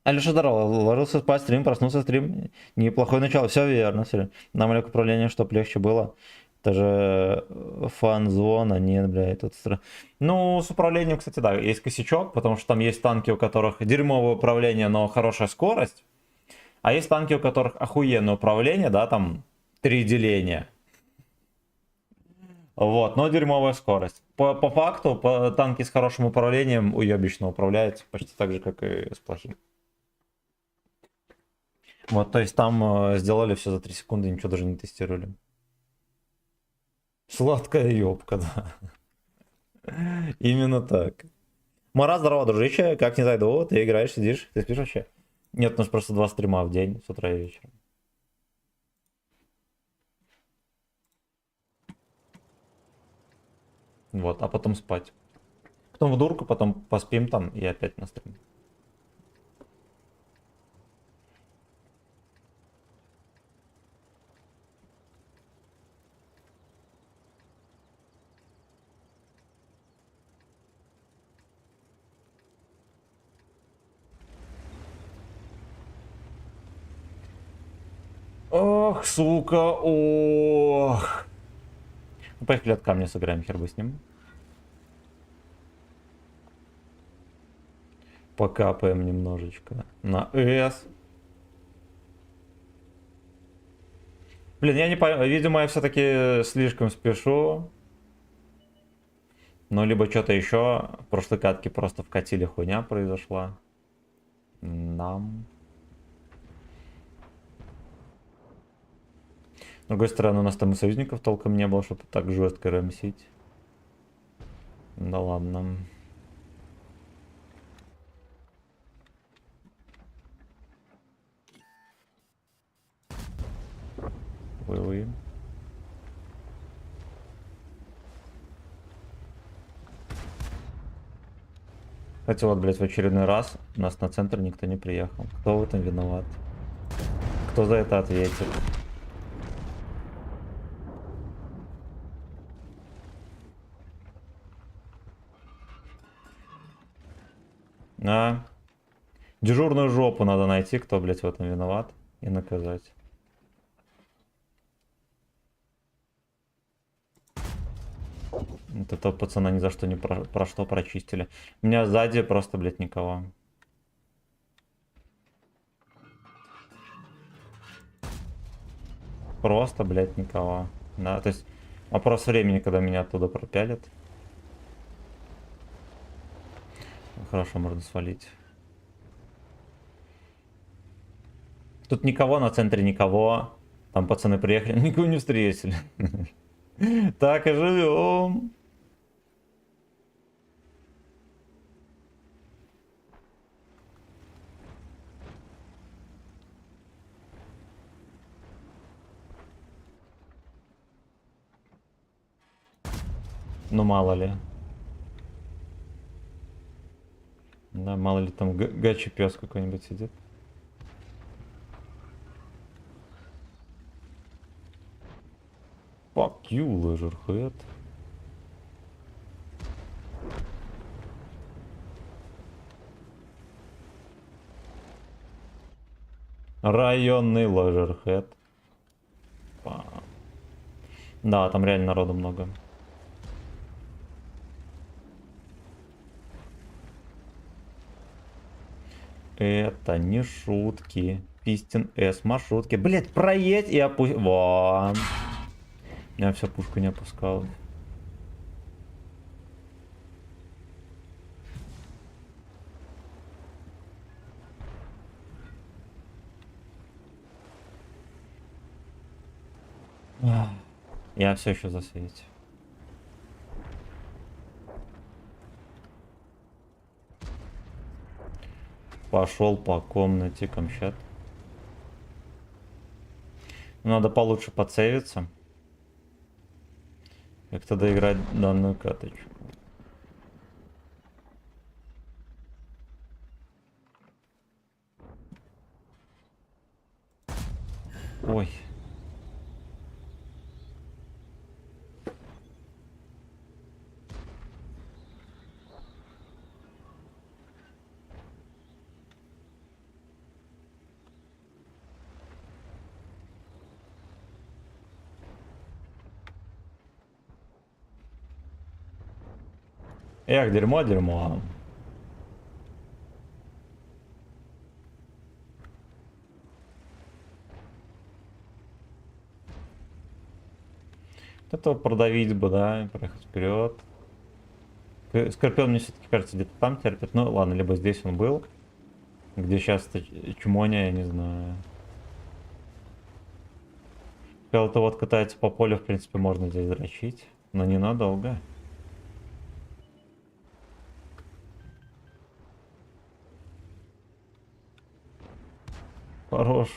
Алеша, здорово, ложился спать, стрим, проснулся, стрим. Неплохое начало, все верно, все. Нам лег управление, чтоб легче было. Это же фан-зона, нет, блядь, тут... Ну, с управлением, кстати, да, есть косячок, потому что там есть танки, у которых дерьмовое управление, но хорошая скорость. А есть танки, у которых охуенное управление, да, там 3 деления. Вот, но дерьмовая скорость. По факту, танки с хорошим управлением уебищно управляются, почти так же, как и с плохим. Вот, то есть там сделали все за 3 секунды, ничего даже не тестировали. Сладкая ёбка, да. Именно так. Марат, здорово, дружище. Как не зайду? Ты играешь, сидишь? Ты спишь вообще? Нет, у нас просто 2 стрима в день, с утра и вечером. Вот, а потом спать. Потом в дурку, потом поспим там и опять на стрим. Ох, сука, ох. Ну, поехали от камня сыграем, хер бы с ним. Покапаем немножечко. На S. Блин, я не понял, видимо, я все-таки слишком спешу. Ну, либо что-то еще. В прошлой катке просто вкатили, хуйня произошла. Нам. С другой стороны, у нас там и союзников толком не было, чтобы так жестко рамсить. Да ладно. Вы. Хотя вот, блядь, в очередной раз у нас на центр никто не приехал. Кто в этом виноват? Кто за это ответит? А? Дежурную жопу надо найти, кто, блядь, в этом виноват, и наказать. Вот этого пацана ни за что не про что прочистили. У меня сзади просто, блядь, никого. Просто, блядь, никого. Да, то есть вопрос времени, когда меня оттуда пропялят. Хорошо, можно свалить. Тут никого, на центре никого. Там пацаны приехали, никого не встретили. Так и живем. Ну мало ли. Да, мало ли там гачи пес какой-нибудь сидит. Fuck you, Leisurehead. Районный Leisurehead. Да, там реально народу много. Это не шутки. Пистин С, маршрутки. Блять, проедь и опусть. Вон. Я все пушку не опускал. Я все еще засветить. Пошел по комнате камчат. Надо получше подсейвиться. Как тогда играть данную каточку. Ой. Эх, дерьмо, дерьмо. Это продавить бы, да, и проехать вперед. Скорпион мне все-таки кажется где-то там терпит. Ну ладно, либо здесь он был. Где сейчас чмоня, я не знаю. Когда ты вот катается по полю, в принципе, можно здесь дрочить, но ненадолго. Хорош.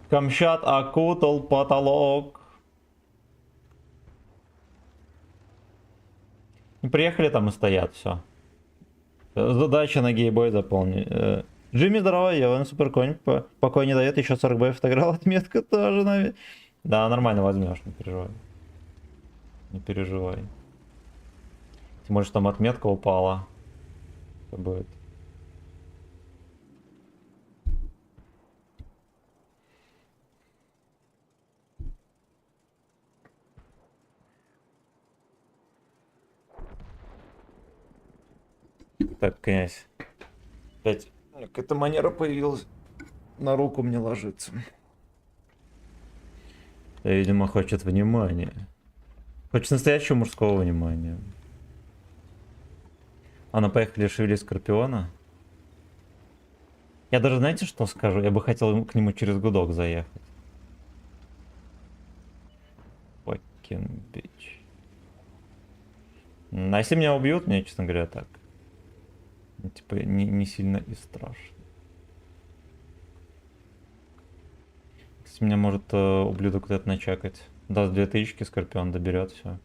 Камчат окутал потолок. Приехали там и стоят, все. Задача на гейбой заполнить. Джимми, здорово, я вам суперконь. Покой не дает, еще 40 бф отыграл, отметка тоже, наверное. Да, нормально возьмешь, не переживай. Не переживай. Тем более, что там отметка упала. Это будет. Так, князь. Опять какая-то манера появилась. На руку мне ложится. Видимо, хочет внимания. Хочет настоящего мужского внимания. А ну поехали шевели Скорпиона. Я даже, знаете, что скажу? Я бы хотел к нему через гудок заехать. Fucking bitch. А если меня убьют, мне, честно говоря, так. Типа, не сильно и страшно. Если меня может ублюдок вот этот начакать. Даст 2000, Скорпион доберет, все.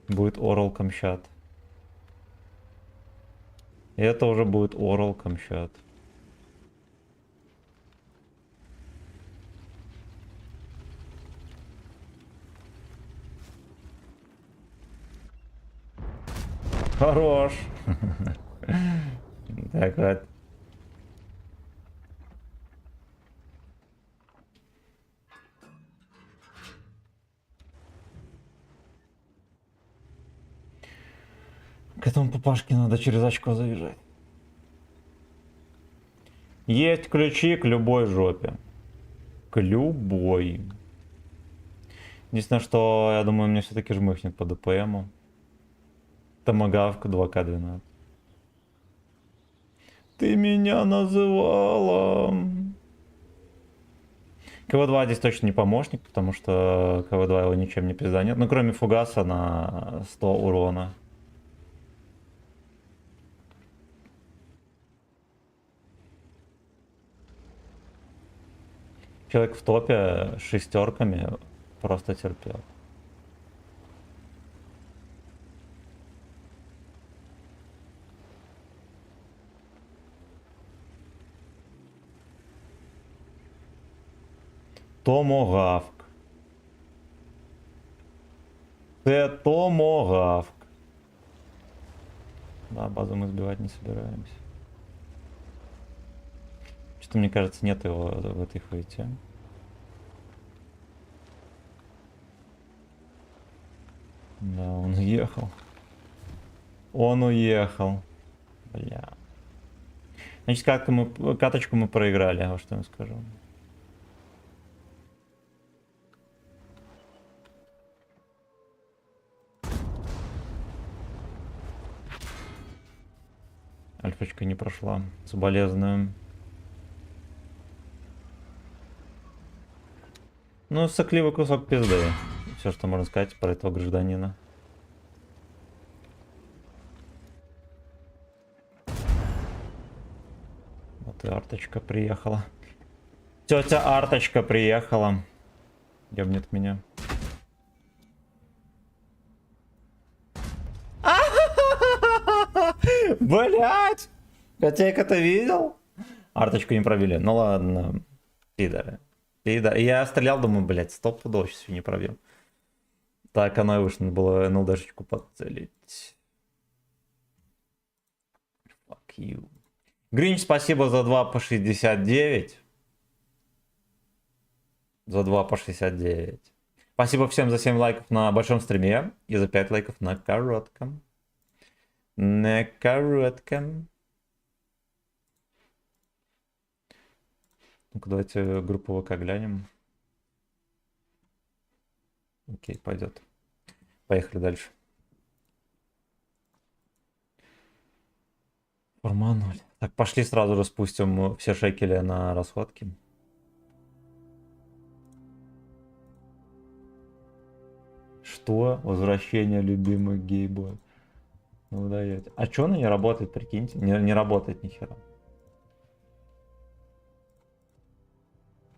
Будет Орал Камчат. И это уже будет Орал Камчат. Хорош. Так вот. К этому папашке надо через очко заезжать. Есть ключи к любой жопе. К любой. Единственное, что я думаю, мне все-таки жмыхнет по ДПМу. Томагавка 2К12. Ты меня называла. КВ-2 здесь точно не помощник, потому что КВ-2 его ничем не пизданет. Ну, кроме фугаса на 100 урона. Человек в топе с шестерками просто терпел. Томогавк. Це томогавк. Да, базу мы сбивать не собираемся. Что-то, мне кажется, нет его в этой хуете. Да, он уехал. Он уехал. Бля. Значит, каточку мы проиграли, вот что я скажу. Альфочка не прошла. Соболезную. Ну, сокливый кусок пизды. Все, что можно сказать про этого гражданина. Вот и арточка приехала. Тетя арточка приехала. Ёбнет меня. Блять! Котейка-то видел? Арточку не пробили. Ну ладно. Пидоры. Я стрелял, думаю, блять, стопудово сейчас не пробил. Так оно и вышло, надо было НЛДшечку подцелить. Fuck you. Гринч, спасибо за 2 по 69. За 2 по 69. Спасибо всем за 7 лайков на большом стриме и за 5 лайков на коротком. На коротком. Ну-ка, давайте группу ВК глянем. Окей, пойдет. Поехали дальше. Форма 0. Так, пошли сразу же спустим все шекели на расходки. Что? Возвращение любимых гейбой. Ну даете. А чё она не работает, прикиньте? Не работает ни хера.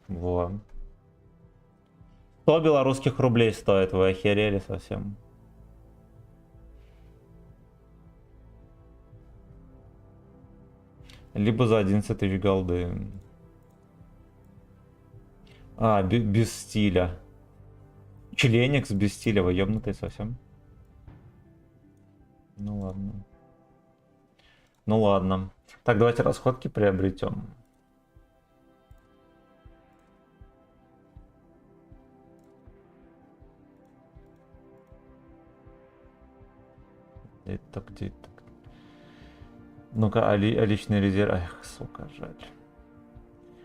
Вот. 100 белорусских рублей стоит, вы охерели совсем. Либо за 11 тысяч голды. А, без стиля. Членикс без стиля, вы ёбнутые совсем. Ну ладно. Ну ладно. Так, давайте расходки приобретем. Где это? Ну-ка, личный резерв. Эх, сука, жаль.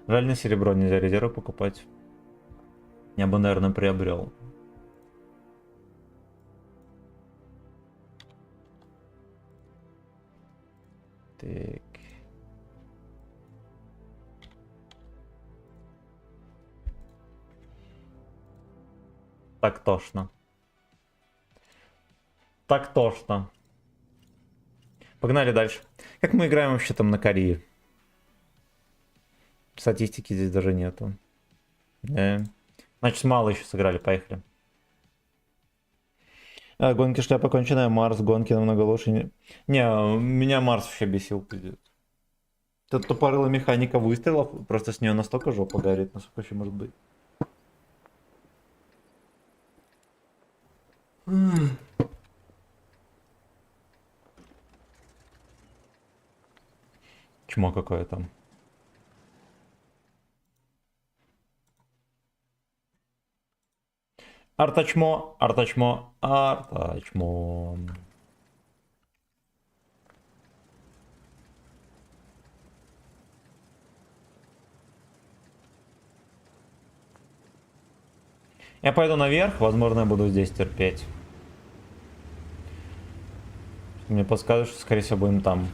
Жаль, на серебро нельзя резервы покупать. Я бы, наверное, приобрел. Так. Так тошно. Так тошно. Погнали дальше. Как мы играем вообще там на Корее? Статистики здесь даже нету. Значит, мало еще сыграли, поехали. Гонки шляпа конченая, Марс, гонки намного лучше. Не, меня Марс вообще бесил, пиздец. Тут тупорылая механика выстрелов, просто с нее настолько жопа горит, насколько еще может быть. Чмо какое там. Артачмо, артачмо, артачмо. Я пойду наверх, возможно, я буду здесь терпеть. Мне подсказывают, что, скорее всего, будем там.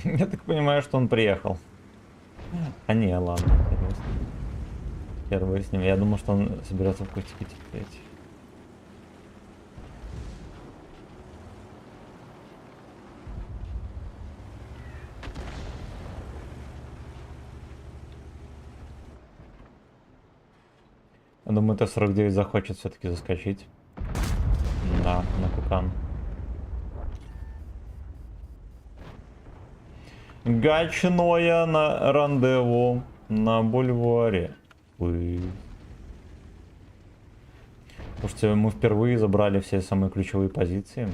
Я так понимаю, что он приехал. А не, ладно. Хер с ним. Я думал, что он собирается в кустике терпеть. Я думаю, Т-49 захочет все-таки заскочить. Да, на Кукан. Гачное на рандеву на бульваре. Слушайте, мы впервые забрали все самые ключевые позиции.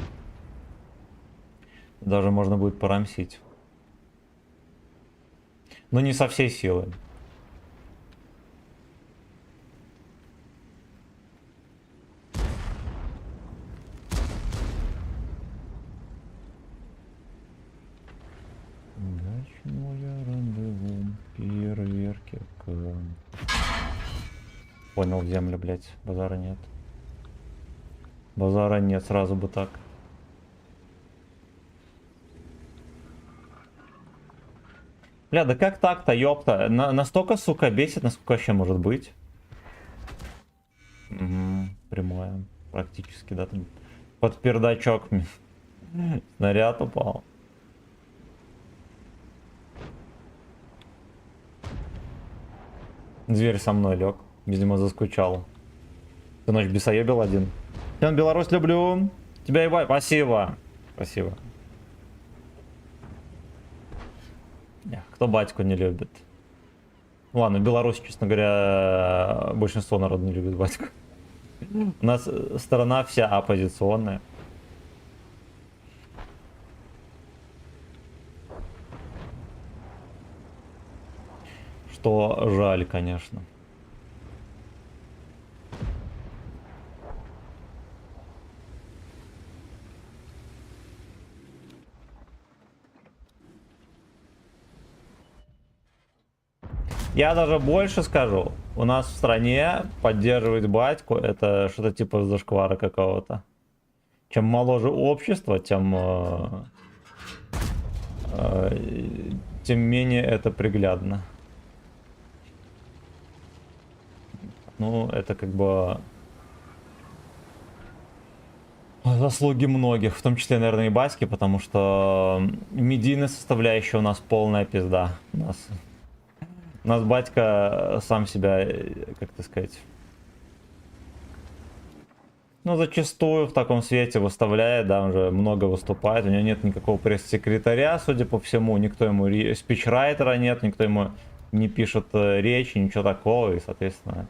Даже можно будет порамсить. Но не со всей силы. Гачное рандеву. Фейерверки. Понял, в землю, блять. Базара нет. Базара нет, сразу бы так. Бля, да как так-то, ёпта? Настолько, сука, бесит, насколько вообще может быть. Угу, прямое. Практически, да, там. Под пердачок. Снаряд упал. Зверь со мной лег. Видимо, заскучал. Ты ночь бесоебил один. Я Беларусь люблю. Тебя ебать. Спасибо. Спасибо. Кто батьку не любит? Ладно, Беларусь, честно говоря, большинство народа не любит батьку. У нас страна вся оппозиционная. Что жаль, конечно. Я даже больше скажу. У нас в стране поддерживать батьку это что-то типа зашквара какого-то. Чем моложе общество, тем менее это приглядно. Ну, это как бы заслуги многих, в том числе, наверное, и батьки, потому что медийная составляющая у нас полная пизда. У нас батька сам себя, как так сказать, ну, зачастую в таком свете выставляет, да, он же много выступает, у него нет никакого пресс-секретаря, судя по всему, никто ему, спичрайтера нет, никто ему не пишет речи, ничего такого, и, соответственно,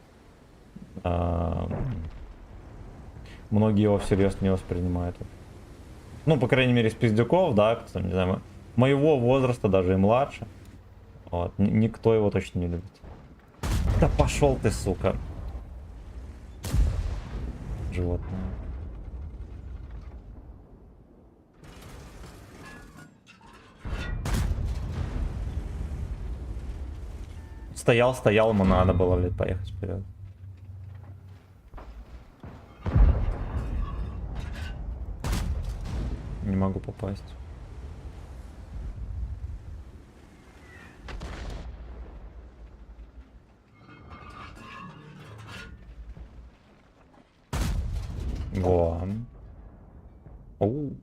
многие его всерьез не воспринимают. Ну, по крайней мере, из пиздюков, да, кто, не знаю, моего возраста, даже и младше. Вот, никто его точно не любит. Да пошел ты, сука. Животное. Стоял, ему надо было, блядь, поехать вперед. Не могу попасть. Во. Оу.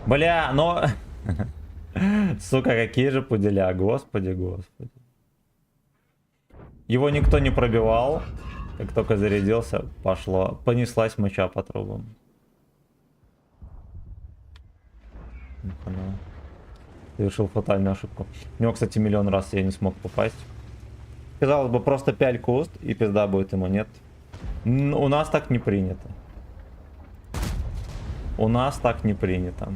Бля, но... Сука, какие же пуделя, господи, господи. Его никто не пробивал. Как только зарядился, пошло. Понеслась моча по трубам. Совершил фатальную ошибку. У него, кстати, миллион раз я не смог попасть. Казалось бы, просто пяль куст, и пизда будет ему, нет. У нас так не принято. У нас так не принято.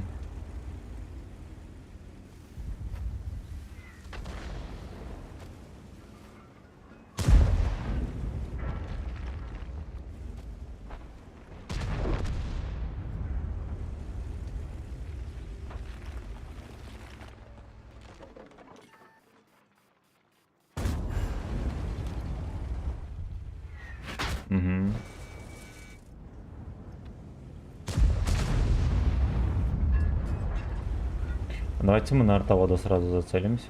Угу. Давайте мы на артоводу сразу зацелимся.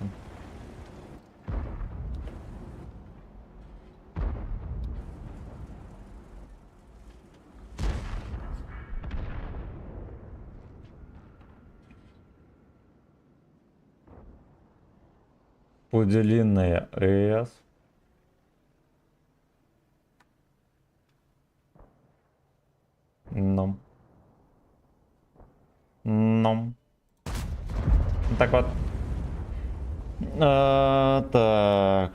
Пуделиная ЭС. Ну. Ну. Так вот. Так.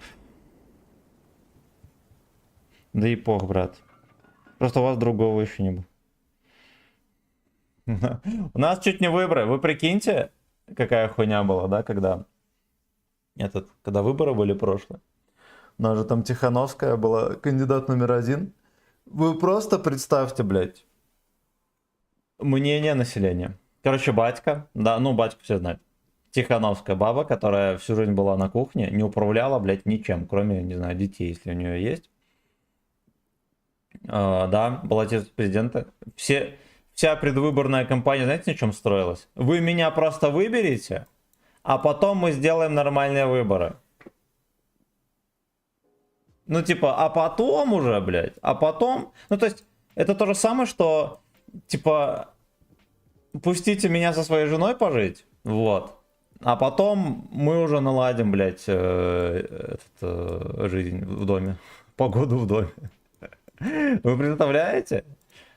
Да и пох, брат. Просто у вас другого еще не было. У нас чуть не выборы. Вы прикиньте, какая хуйня была, да, когда выборы были прошлые. У нас же там Тихановская была кандидат номер 1. Вы просто представьте, блядь, мнение населения. Короче, батька, да, ну батьку все знают. Тихановская баба, которая всю жизнь была на кухне, не управляла, блядь, ничем, кроме, не знаю, детей, если у нее есть. Да, был отец президента. Вся предвыборная кампания, знаете, на чем строилась? Вы меня просто выберете, а потом мы сделаем нормальные выборы. Ну, типа, а потом уже, блядь, а потом... Ну, то есть, это то же самое, что, типа, пустите меня со своей женой пожить, вот. А потом мы уже наладим, блядь, жизнь в доме, погоду в доме. Вы представляете?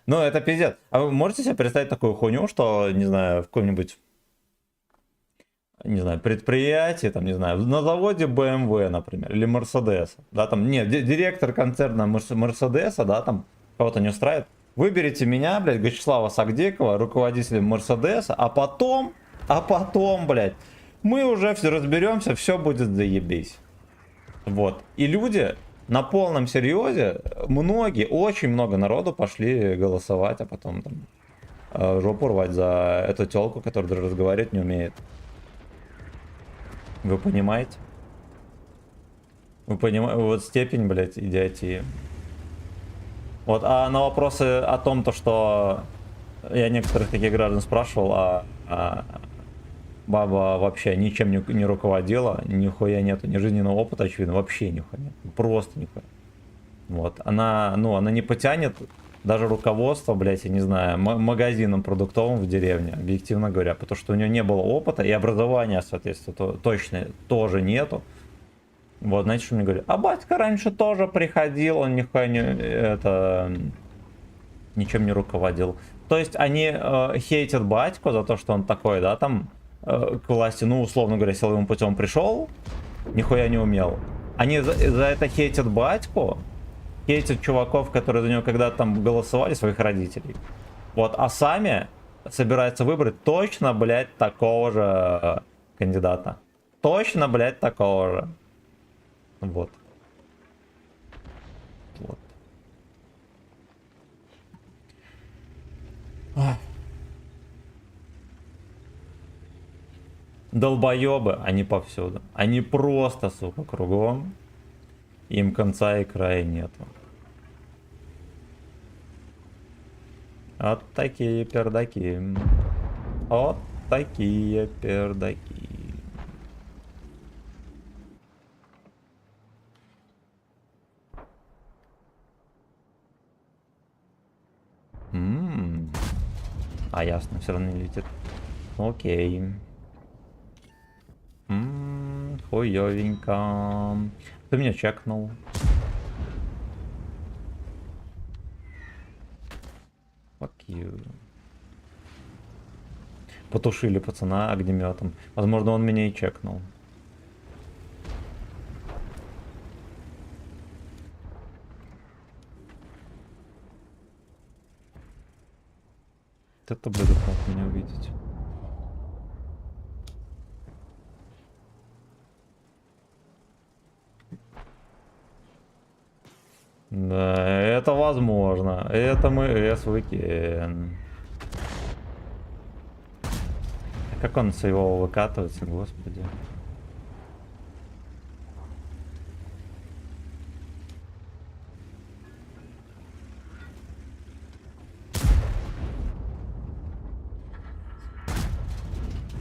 Ну, это пиздец. А вы можете себе представить такую хуйню, что, не знаю, в каком-нибудь, не знаю, предприятии, там, не знаю, на заводе BMW, например, или Mercedes, да, там, нет, директор концерна Mercedes, да, там, кого-то не устраивает, выберите меня, блядь, Вячеслава Сагдекова, руководителем Mercedes, а потом, блядь, мы уже все разберемся, все будет заебись. Вот. И люди на полном серьезе, многие, очень много народу пошли голосовать, а потом там жопу рвать за эту телку, которая даже разговаривать не умеет. Вы понимаете? Вы понимаете? Вот степень, блядь, идиотии. Вот, а на вопросы о том, то, что я некоторых таких граждан спрашивал, баба вообще ничем не руководила, нихуя нету, ни жизненного опыта, очевидно, вообще нихуя нет. Просто нихуя. Вот, она не потянет даже руководство, блядь, я не знаю, магазином продуктовым в деревне, объективно говоря, потому что у нее не было опыта и образования, соответственно, точно тоже нету. Вот, знаете, что мне говорят? А батька раньше тоже приходил, он нихуя ничем не руководил. То есть они хейтят батьку за то, что он такой, да, там, к власти, ну, условно говоря, силовым путем пришел, нихуя не умел. Они за это хейтят батьку, хейтят чуваков, которые за него когда-то там голосовали, своих родителей. Вот, а сами собираются выбрать точно, блядь, такого же кандидата. Точно, блядь, такого же. Вот. Вот. Долбоебы, они повсюду. Они просто, сука, кругом. Им конца и края нету. Вот такие пердаки. Вот такие пердаки. А ясно, все равно не летит. Окей. Хуёвенько. Ты меня чекнул. Fuck you. Потушили пацана огнеметом. Возможно, он меня и чекнул. Это будет плохо меня увидеть. Да, это возможно. Это мы выкинем. Как он с его выкатывается, господи.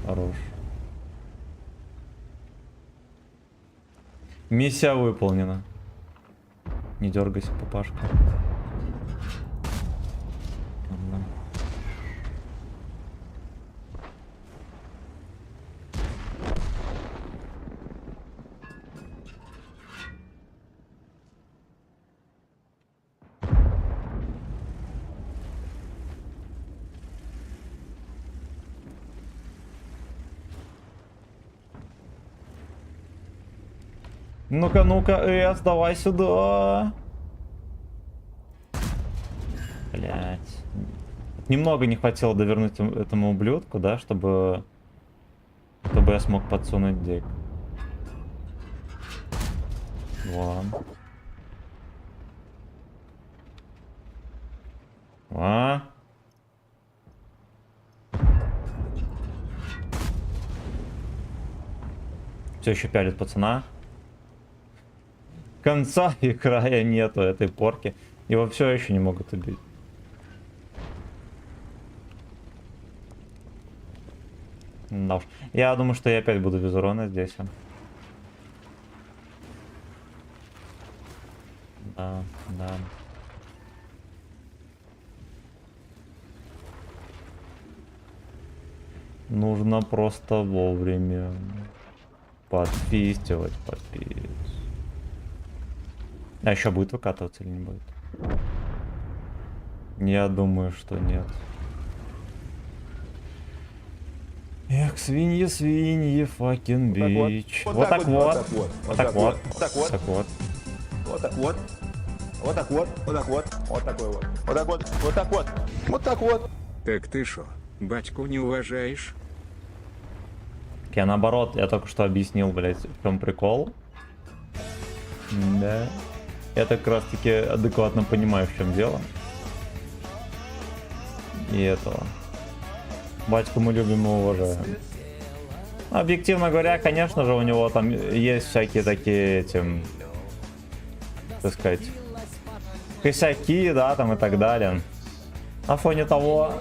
Хорош. Миссия выполнена. Не дергайся, папашка. Ладно. Ну-ка, ну-ка, Эс, давай сюда. Блять. Немного не хватило довернуть этому ублюдку, да, чтобы я смог подсунуть дек. Вон. А? Все еще пялит пацана. Конца и края нету этой порки. Его все еще не могут убить. Да уж. Я думаю, что я опять буду без урона здесь. Да, да. Нужно просто вовремя подпистивать, попить. А еще будет выкатываться или не будет? Я думаю, что нет. Эх, свиньи, свиньи, факин бич. Вот так вот. Вот так вот. Вот так вот. Так вот. Вот так вот. Вот так вот. Вот так вот. Вот такой вот. Вот так вот. Вот так вот. Вот так вот. Так ты шо, батьку не уважаешь? Я наоборот, я только что объяснил, блядь, в чем прикол. Да. Я так раз таки адекватно понимаю, в чем дело. И этого. Батьку мы любим и уважаем. Объективно говоря, конечно же, у него там есть всякие такие, этим, так сказать, косяки, да, там и так далее. На фоне того,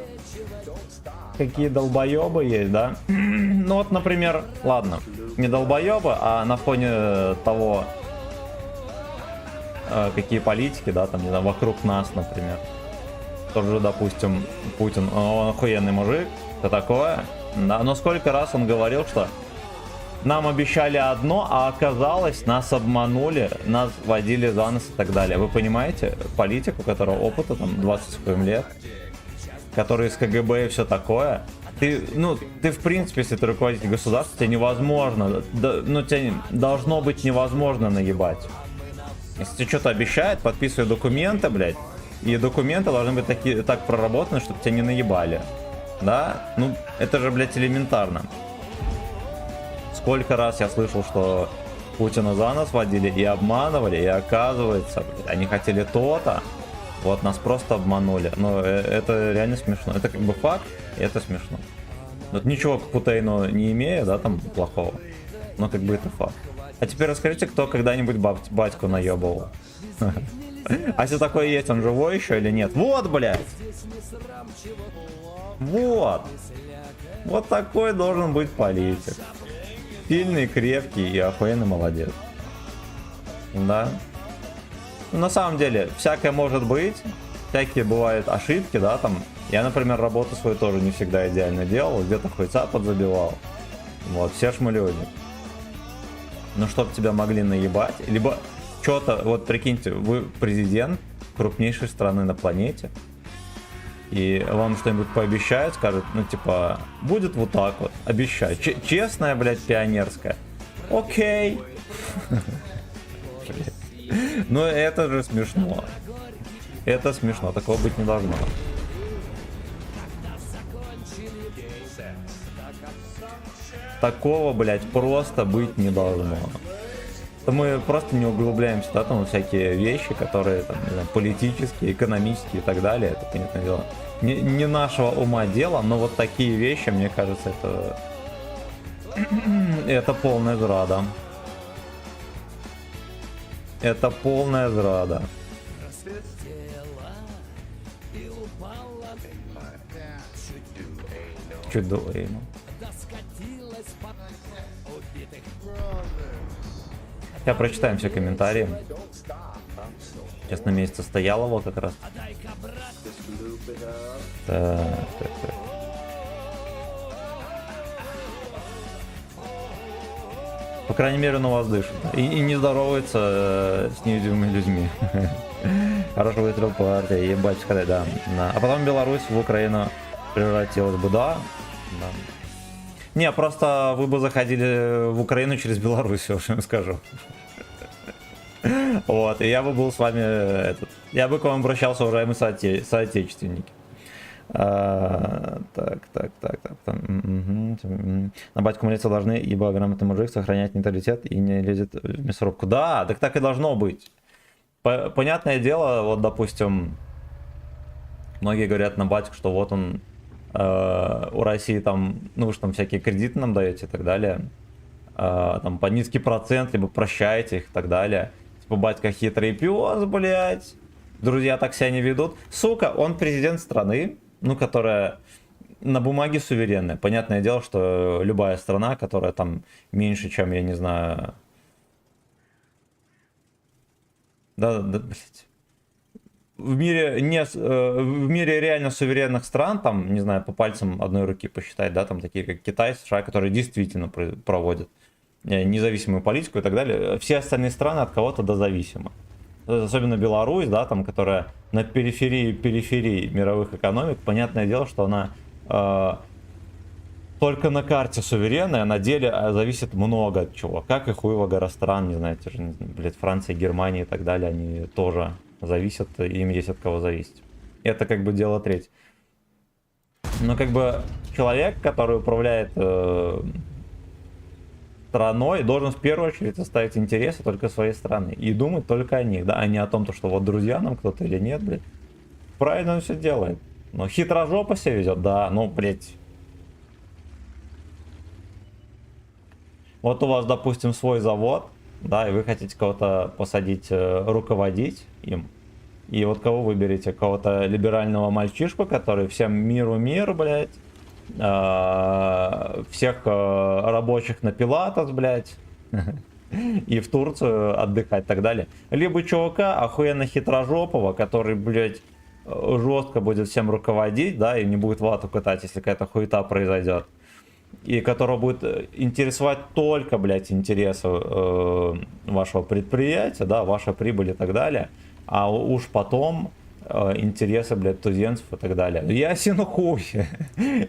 какие долбоебы есть, да. Ну вот, например, ладно, не долбоебы, а на фоне того, какие политики, да, там, не знаю, вокруг нас, например. Тот же, допустим, Путин, он охуенный мужик, что такое. Да, но сколько раз он говорил, что нам обещали одно, а оказалось, нас обманули, нас водили за нос и так далее. Вы понимаете, политик, у которого опыта там 20 с хуем лет, который из КГБ и все такое, ты, ну, ты в принципе, если ты руководитель государства, тебе невозможно, ну, тебе должно быть невозможно наебать. Если тебе что-то обещают, подписывай документы, блядь, и документы должны быть такие, так проработаны, чтобы тебя не наебали. Да? Ну, это же, блядь, элементарно. Сколько раз я слышал, что Путина за нас водили и обманывали, и оказывается, блядь, они хотели то-то, вот нас просто обманули. Но это реально смешно. Это как бы факт, и это смешно. Вот ничего к Путейну не имея, да, там, плохого. Но как бы это факт. А теперь расскажите, кто когда-нибудь батьку наебывал. А если такое есть, он живой еще или нет? Вот, блядь! Вот! Вот такой должен быть политик. Сильный, крепкий и охуенный молодец. Да? Ну, на самом деле, всякое может быть. Всякие бывают ошибки, да, там. Я, например, работу свою тоже не всегда идеально делал. Где-то хуйца подзабивал. Вот, все ж мы люди. Но чтоб тебя могли наебать, либо что-то, вот прикиньте, вы президент крупнейшей страны на планете, и вам что-нибудь пообещают, скажут, ну типа, будет вот так вот, обещаю. Честная, блядь, пионерская. Окей. Ну это же смешно. Это смешно, такого быть не должно. Такого, блядь, просто быть не должно. Мы просто не углубляемся, да, там всякие вещи, которые там, не знаю, политические, экономические и так далее. Это, понятное дело, не нашего ума дело, но вот такие вещи, мне кажется, это полная зрада. Это полная зрада. Чудо. Сейчас прочитаем все комментарии. Сейчас на месте Стоялова как раз. Так. По крайней мере, он у вас дышит. И не здоровается с невидимыми людьми. Хороший выстрел партии, ебать, да. А потом Беларусь в Украину превратилась бы, да? Не, просто вы бы заходили в Украину через Беларусь, что я скажу. Вот, и я бы был с вами, я бы к вам обращался, уважаемые соотечественники. Так. На батьку молиться должны, ибо грамотный мужик сохраняет нейтралитет и не лезет в мясорубку. Да, так и должно быть. Понятное дело, вот, допустим, многие говорят на батьку, что вот он у России там, ну вы же там всякие кредиты нам даете и так далее, там по низкий процент, либо прощаете их и так далее. Типа батька хитрый пес, блять, друзья так себя не ведут. Сука, он президент страны, ну которая на бумаге суверенная. Понятное дело, что любая страна, которая там меньше, чем, я не знаю... Да, блять. В мире реально суверенных стран, там, не знаю, по пальцам одной руки посчитать, да, там такие как Китай, США, которые действительно проводят независимую политику и так далее. Все остальные страны от кого-то дозависимы. особенно Беларусь, да, там, которая на периферии мировых экономик, понятное дело, что она только на карте суверенная, на деле зависит много от чего. Как и хуево гора стран, не знаю, те же, блядь, Франция, Германия и так далее, они тоже зависят, и им есть от кого зависеть. Это как бы дело третье. Но как бы человек, который управляет страной, должен в первую очередь оставить интересы только своей страны и думать только о них, да, а не о том, что вот друзья нам кто-то или нет, блядь. Правильно он все делает. Но хитрожопо себя ведет, да, ну, блядь. Вот у вас, допустим, свой завод, да, и вы хотите кого-то посадить, руководить им. И вот кого выберете? Кого-то либерального мальчишку, который всем миру мир, блядь. Всех рабочих на пилатес, блядь. И в Турцию отдыхать и так далее. Либо чувака охуенно хитрожопого, который, блядь, жестко будет всем руководить, да, и не будет вату катать, если какая-то хуета произойдет. И которого будет интересовать только, блядь, интересы вашего предприятия, да, ваша прибыль и так далее. А уж потом интересы, блядь, туземцев и так далее. Ясен хуй.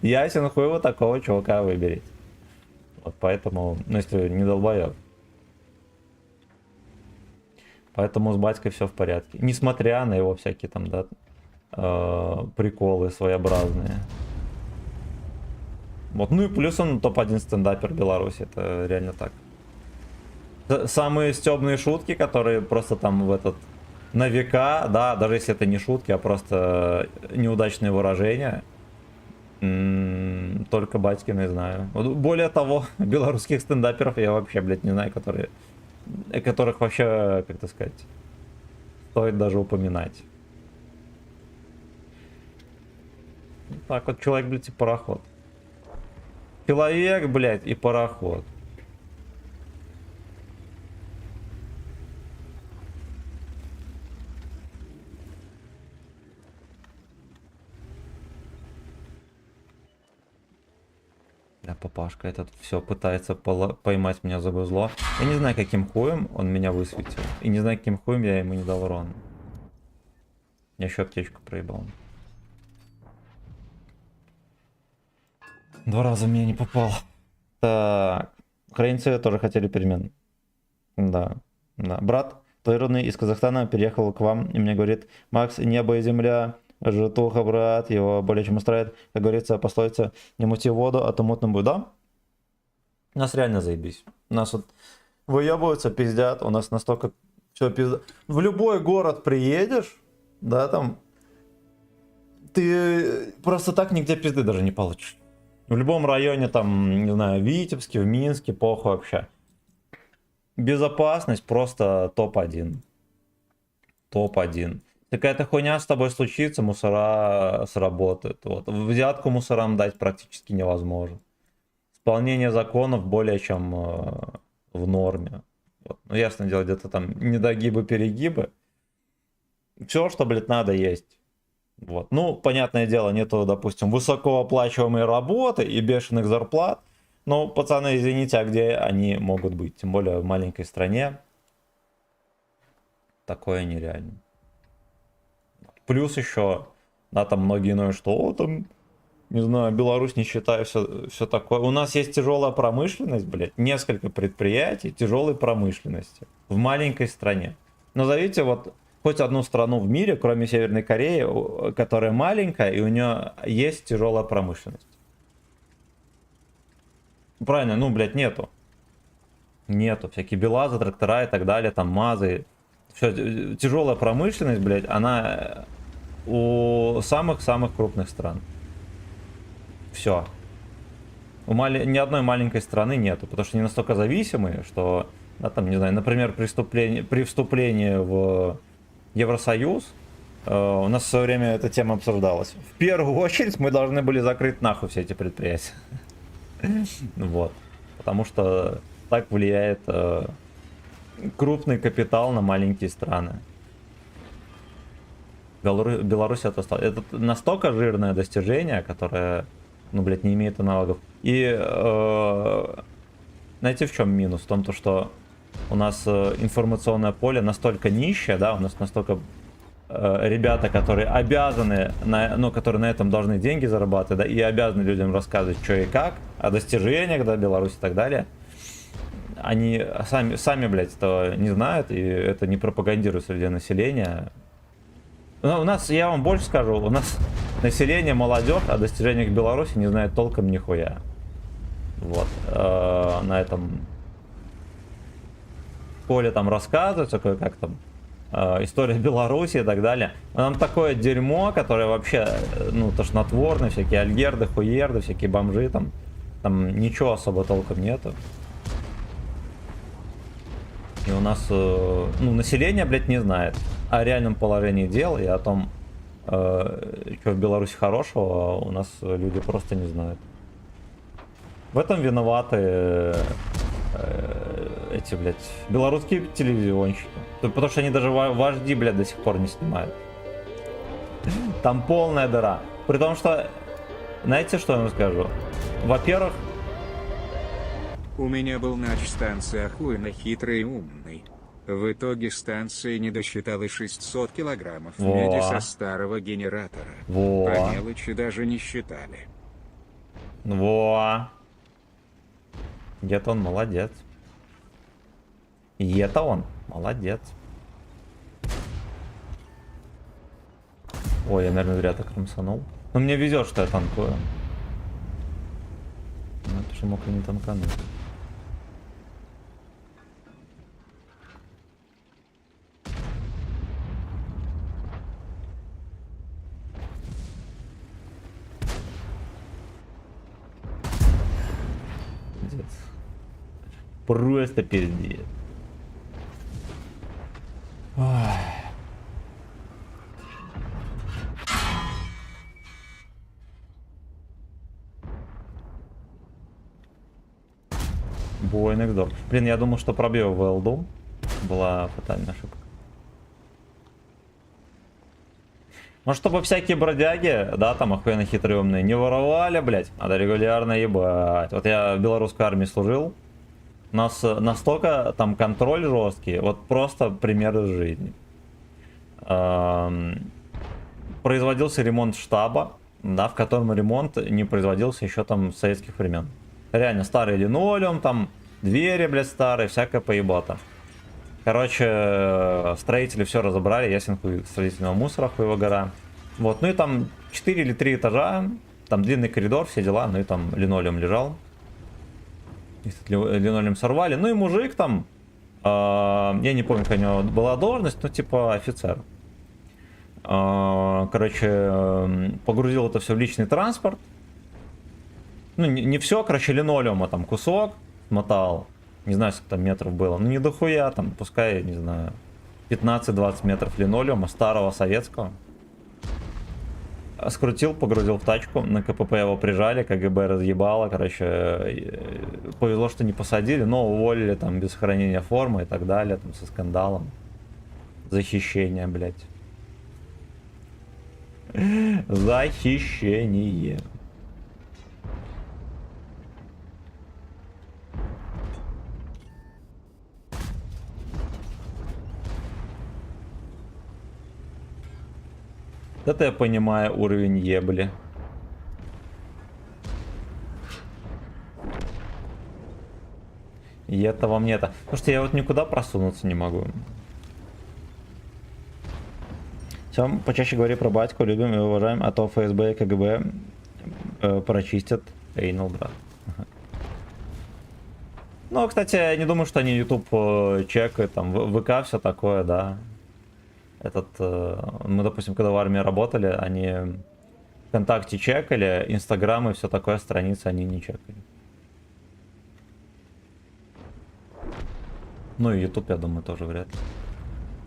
Ясен хуй, вот такого чувака выберите. Вот поэтому, ну если не долбоёб. Поэтому с батькой все в порядке. Несмотря на его всякие там, да, приколы своеобразные. Вот, ну и плюс он топ-1 стендапер Беларуси, это реально так. Самые стебные шутки, которые просто там в этот, на века, да, даже если это не шутки, а просто неудачные выражения, только батькины знаю. Более того, белорусских стендаперов я вообще, блядь, не знаю, которых вообще, как это сказать, стоит даже упоминать. Так вот, человек, блядь, и пароход. Человек, блядь, и пароход. Да, папашка этот все пытается поймать меня за бузло. Я не знаю, каким хуем он меня высветил. И не знаю, каким хуем я ему не дал урон. Я еще аптечку проебал. 2 раза меня не попал. Так. Украинцы тоже хотели перемен. Да. Да. Брат двоюродный из Казахстана переехал к вам и мне говорит: Макс, небо и земля, житуха, брат, его более чем устраивает. Как говорится, пословица: не мути воду, а то мутным будет. Да? У нас реально заебись. У нас вот выебываются, пиздят. У нас настолько все пизда. В любой город приедешь, да, там, ты просто так нигде пизды даже не получишь. В любом районе, там, не знаю, в Витебске, в Минске, похуй вообще. Безопасность просто топ-1. Топ-1. Какая-то хуйня с тобой случится, мусора сработают. Вот. Взятку мусорам дать практически невозможно. Исполнение законов более чем в норме. Вот. Ну, ясно дело, где-то там недогибы-перегибы. Все, что, блядь, надо, есть. Вот. Ну, понятное дело, нету, допустим, высокооплачиваемой работы и бешеных зарплат. Но, пацаны, извините, а где они могут быть? Тем более в маленькой стране. Такое нереально. Плюс еще, да, там многие ноют, что, о, там, не знаю, Беларусь, нищета и все такое. У нас есть тяжелая промышленность, блядь, несколько предприятий тяжелой промышленности в маленькой стране. Назовите вот хоть одну страну в мире, кроме Северной Кореи, которая маленькая, и у нее есть тяжелая промышленность. Правильно, ну, блядь, нету. Нету. Всякие БелАЗы, трактора и так далее, там МАЗы. Все, тяжелая промышленность, блядь, она у самых-самых крупных стран. Все. Ни одной маленькой страны нету, потому что они настолько зависимые, что, да, там, не знаю, например, при вступлении в Евросоюз, у нас в свое время эта тема обсуждалась. В первую очередь мы должны были закрыть нахуй все эти предприятия. Вот. Потому что так влияет крупный капитал на маленькие страны. Беларусь это настолько жирное достижение, которое, ну, блядь, не имеет аналогов. И знаете, в чем минус? В том, что у нас информационное поле настолько нищее, да, у нас настолько ребята, которые обязаны, ну, которые на этом должны деньги зарабатывать, да, и обязаны людям рассказывать, что и как, о достижениях, да, Беларуси и так далее. Они сами, блядь, этого не знают, и это не пропагандируют среди населения. Но у нас, я вам больше скажу, у нас население, молодежь о достижениях Беларуси не знает толком нихуя. Вот. На этом поле там рассказывается, как там история Беларуси и так далее. Но нам такое дерьмо, которое вообще, ну, тошнотворное, всякие альгерды, хуерды, всякие бомжи, там ничего особо толком нету. И у нас, ну, население, блядь, не знает о реальном положении дел и о том, что в Беларуси хорошего, у нас люди просто не знают. В этом виноваты эти, блядь, белорусские телевизионщики. Потому что они даже вожди, блядь, до сих пор не снимают. Там полная дыра. При том, что, знаете, что я вам скажу? Во-первых, У меня был нач-станция охуенно хитрый и умный. В итоге станция не досчиталась 600 килограммов меди со старого генератора. По мелочи даже не считали. Во. Где-то он молодец. И это он молодец. Ой, я, наверное, зря так рамсанул. Но мне везет, что я танкую. Ну, это же мог и не танкануть. Пиздец. Просто пиздец. Ой. Boy Next Door. Блин, я думал, что пробью в ЛДУ. Была фатальная ошибка. Может, чтобы всякие бродяги, да, там охуенно хитрые умные, не воровали, блядь. Надо регулярно ебать. Вот я в белорусской армии служил. У нас настолько там контроль жесткий. Вот просто пример из жизни. Производился ремонт штаба, да, в котором ремонт не производился еще там с советских времен. Реально старый линолеум, там двери, блядь, старые, всякая поебота. Короче, строители все разобрали, ясен хуй строительного мусора, хуева гора. Вот, ну и там 4 или 3 этажа, там длинный коридор, все дела, ну и там линолеум лежал. Линолеум сорвали, ну и мужик там, я не помню, какая у него была должность, ну типа офицер. Короче, погрузил это все в личный транспорт. Ну, не все, короче, линолеума там кусок мотал. Не знаю, сколько там метров было. Ну, не дохуя, там, пускай, не знаю, 15-20 метров линолеума старого советского. Скрутил, погрузил в тачку, на КПП его прижали, КГБ разъебало, короче, повезло, что не посадили, но уволили там без сохранения формы и так далее, там, со скандалом. Захищение, блядь. Захищение. Это я понимаю уровень ебли. И это вам не это. Потому что я вот никуда просунуться не могу. Все, почаще говори про батьку, любим и уважаем, а то ФСБ и КГБ прочистят. Эйнул, брат. Ну, кстати, я не думаю, что они YouTube чекают, там, ВК, все такое, да. Мы, допустим, когда в армии работали, они ВКонтакте чекали, Инстаграм и все такое, страницы они не чекали. Ну и YouTube, я думаю, тоже вряд ли.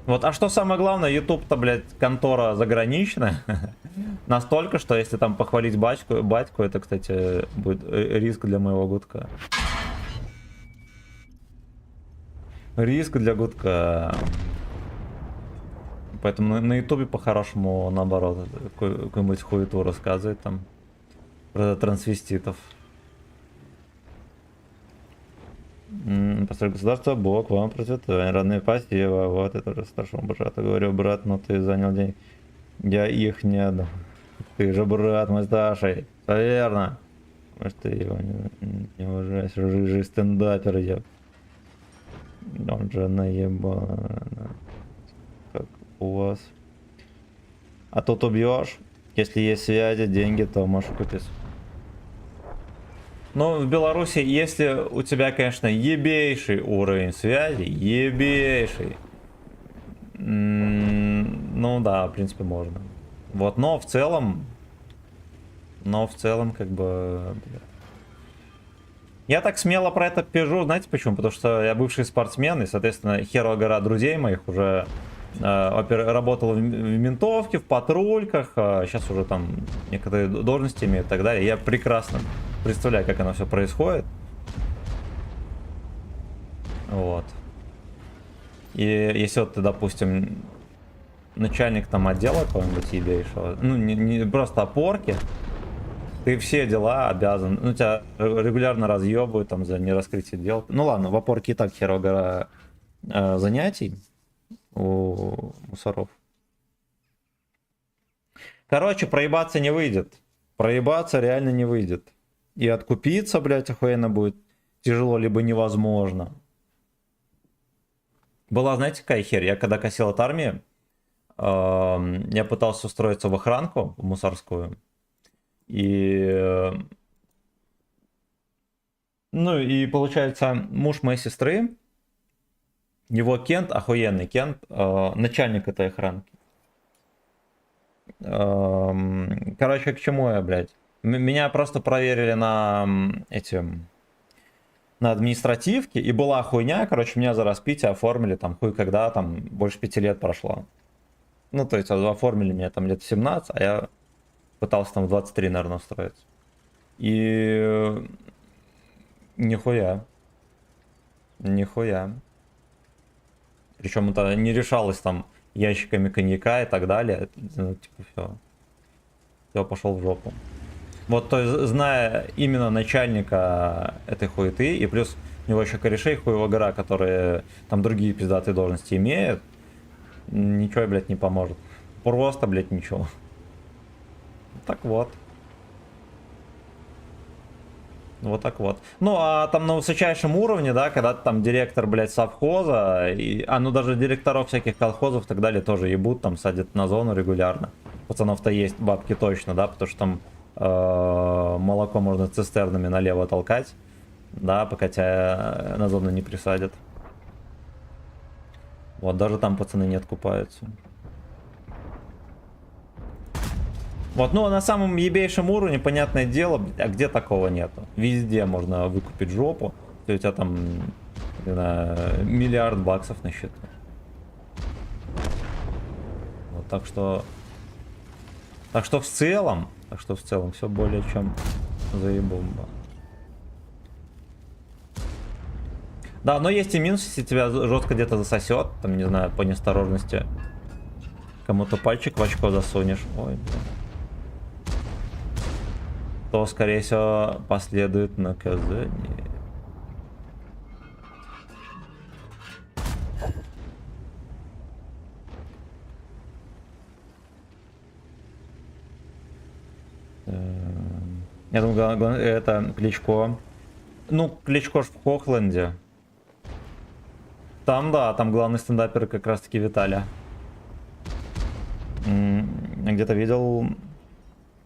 Вот, а что самое главное, YouTube-то, блядь, контора заграничная. Настолько, что если там похвалить батьку, это, кстати, будет риск для моего гудка. Риск для гудка. Поэтому на ютубе по-хорошему, наоборот, какую-нибудь хуету рассказывает там про трансвеститов. Постой, государство, Бог, вам процветание, родные, спасибо. Вот это уже старшему брату говорю, брат, ну ты занял денег. Я их не отдам. Ты же брат мой старший. Все верно. Может, ты его не уважаешь, рыжий стендапер, я. Он же наебал. Как у вас. А тут убьешь. Если есть связи, деньги, то можешь купить. Ну, в Беларуси, если у тебя, конечно, ебейший уровень связи, ебейший. Ну да, в принципе, можно. Вот, но в целом, как бы... Бля. Я так смело про это пижу, знаете почему? Потому что я бывший спортсмен, и, соответственно, херова гора друзей моих уже работал в ментовке, в патрульках, сейчас уже там некоторые должности имеют и так далее. Я прекрасно представляю, как оно все происходит. Вот. И если вот ты, допустим, начальник там отдела какого-нибудь ебейшего, ну не просто опорки, ты все дела обязан, ну тебя регулярно разъебывают там за нераскрытие дел. Ну ладно, в опорке и так херова гора занятий у мусоров. Короче, проебаться не выйдет. Проебаться реально не выйдет. И откупиться, блядь, охуенно будет тяжело, либо невозможно. Была, знаете, какая херь? Я когда косил от армии, я пытался устроиться в охранку, в мусорскую. И... Ну и получается, муж моей сестры, его Кент, охуенный Кент, начальник этой охранки. Короче, к чему я, блядь? Меня просто проверили на на административке, и была хуйня, короче, меня за распитие оформили, там, хуй когда, там, больше 5 лет прошло. Ну, то есть, оформили меня там лет в 17, а я пытался там в 23, наверное, устроиться. И... Нихуя. Нихуя. Причем это не решалось там ящиками коньяка и так далее. Ну, типа, все. Все, пошел в жопу. Вот, то есть, зная именно начальника этой хуеты, и плюс у него еще корешей хуева гора, которые там другие пиздатые должности имеют, ничего, блядь, не поможет. Просто, блядь, ничего. Так вот. Вот так вот. Ну, а там на высочайшем уровне, да, когда там директор, блядь, совхоза, ну даже директоров всяких колхозов и так далее тоже ебут, там садят на зону регулярно. Пацанов-то есть бабки точно, да, потому что там молоко можно цистернами налево толкать, да, пока тебя на зону не присадят. Вот, даже там пацаны не откупаются. Вот, ну, на самом ебейшем уровне, понятное дело, а где такого нету? Везде можно выкупить жопу, если у тебя там, не знаю, $1 миллиард на счету. Вот, так что в целом все более чем заебомба. Да, но есть и минус, если тебя жестко где-то засосет, там, не знаю, по неосторожности кому-то пальчик в очко засунешь. Ой, блин. То, скорее всего, последует наказание. Я думаю, это Кличко. Ну, Кличко ж в Хохленде. Там, да, там главный стендапер как раз-таки Виталя. Где-то видел,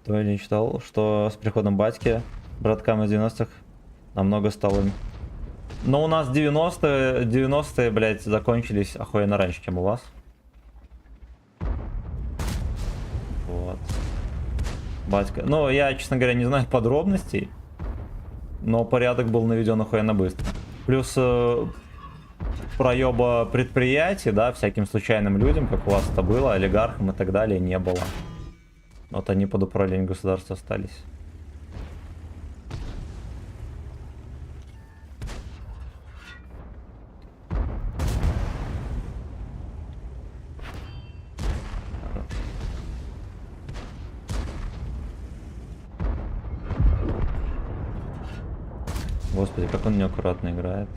то или не читал, что с приходом батьки браткам из 90-х намного стало. Но у нас 90-е, блядь, закончились охуенно раньше, чем у вас. Вот. Батька. Ну, я, честно говоря, не знаю подробностей, но порядок был наведен охуенно быстро. Плюс проеба предприятий, да, всяким случайным людям, как у вас это было, олигархам и так далее, не было. Вот они под управлением государства остались. Господи, как он неаккуратно играет.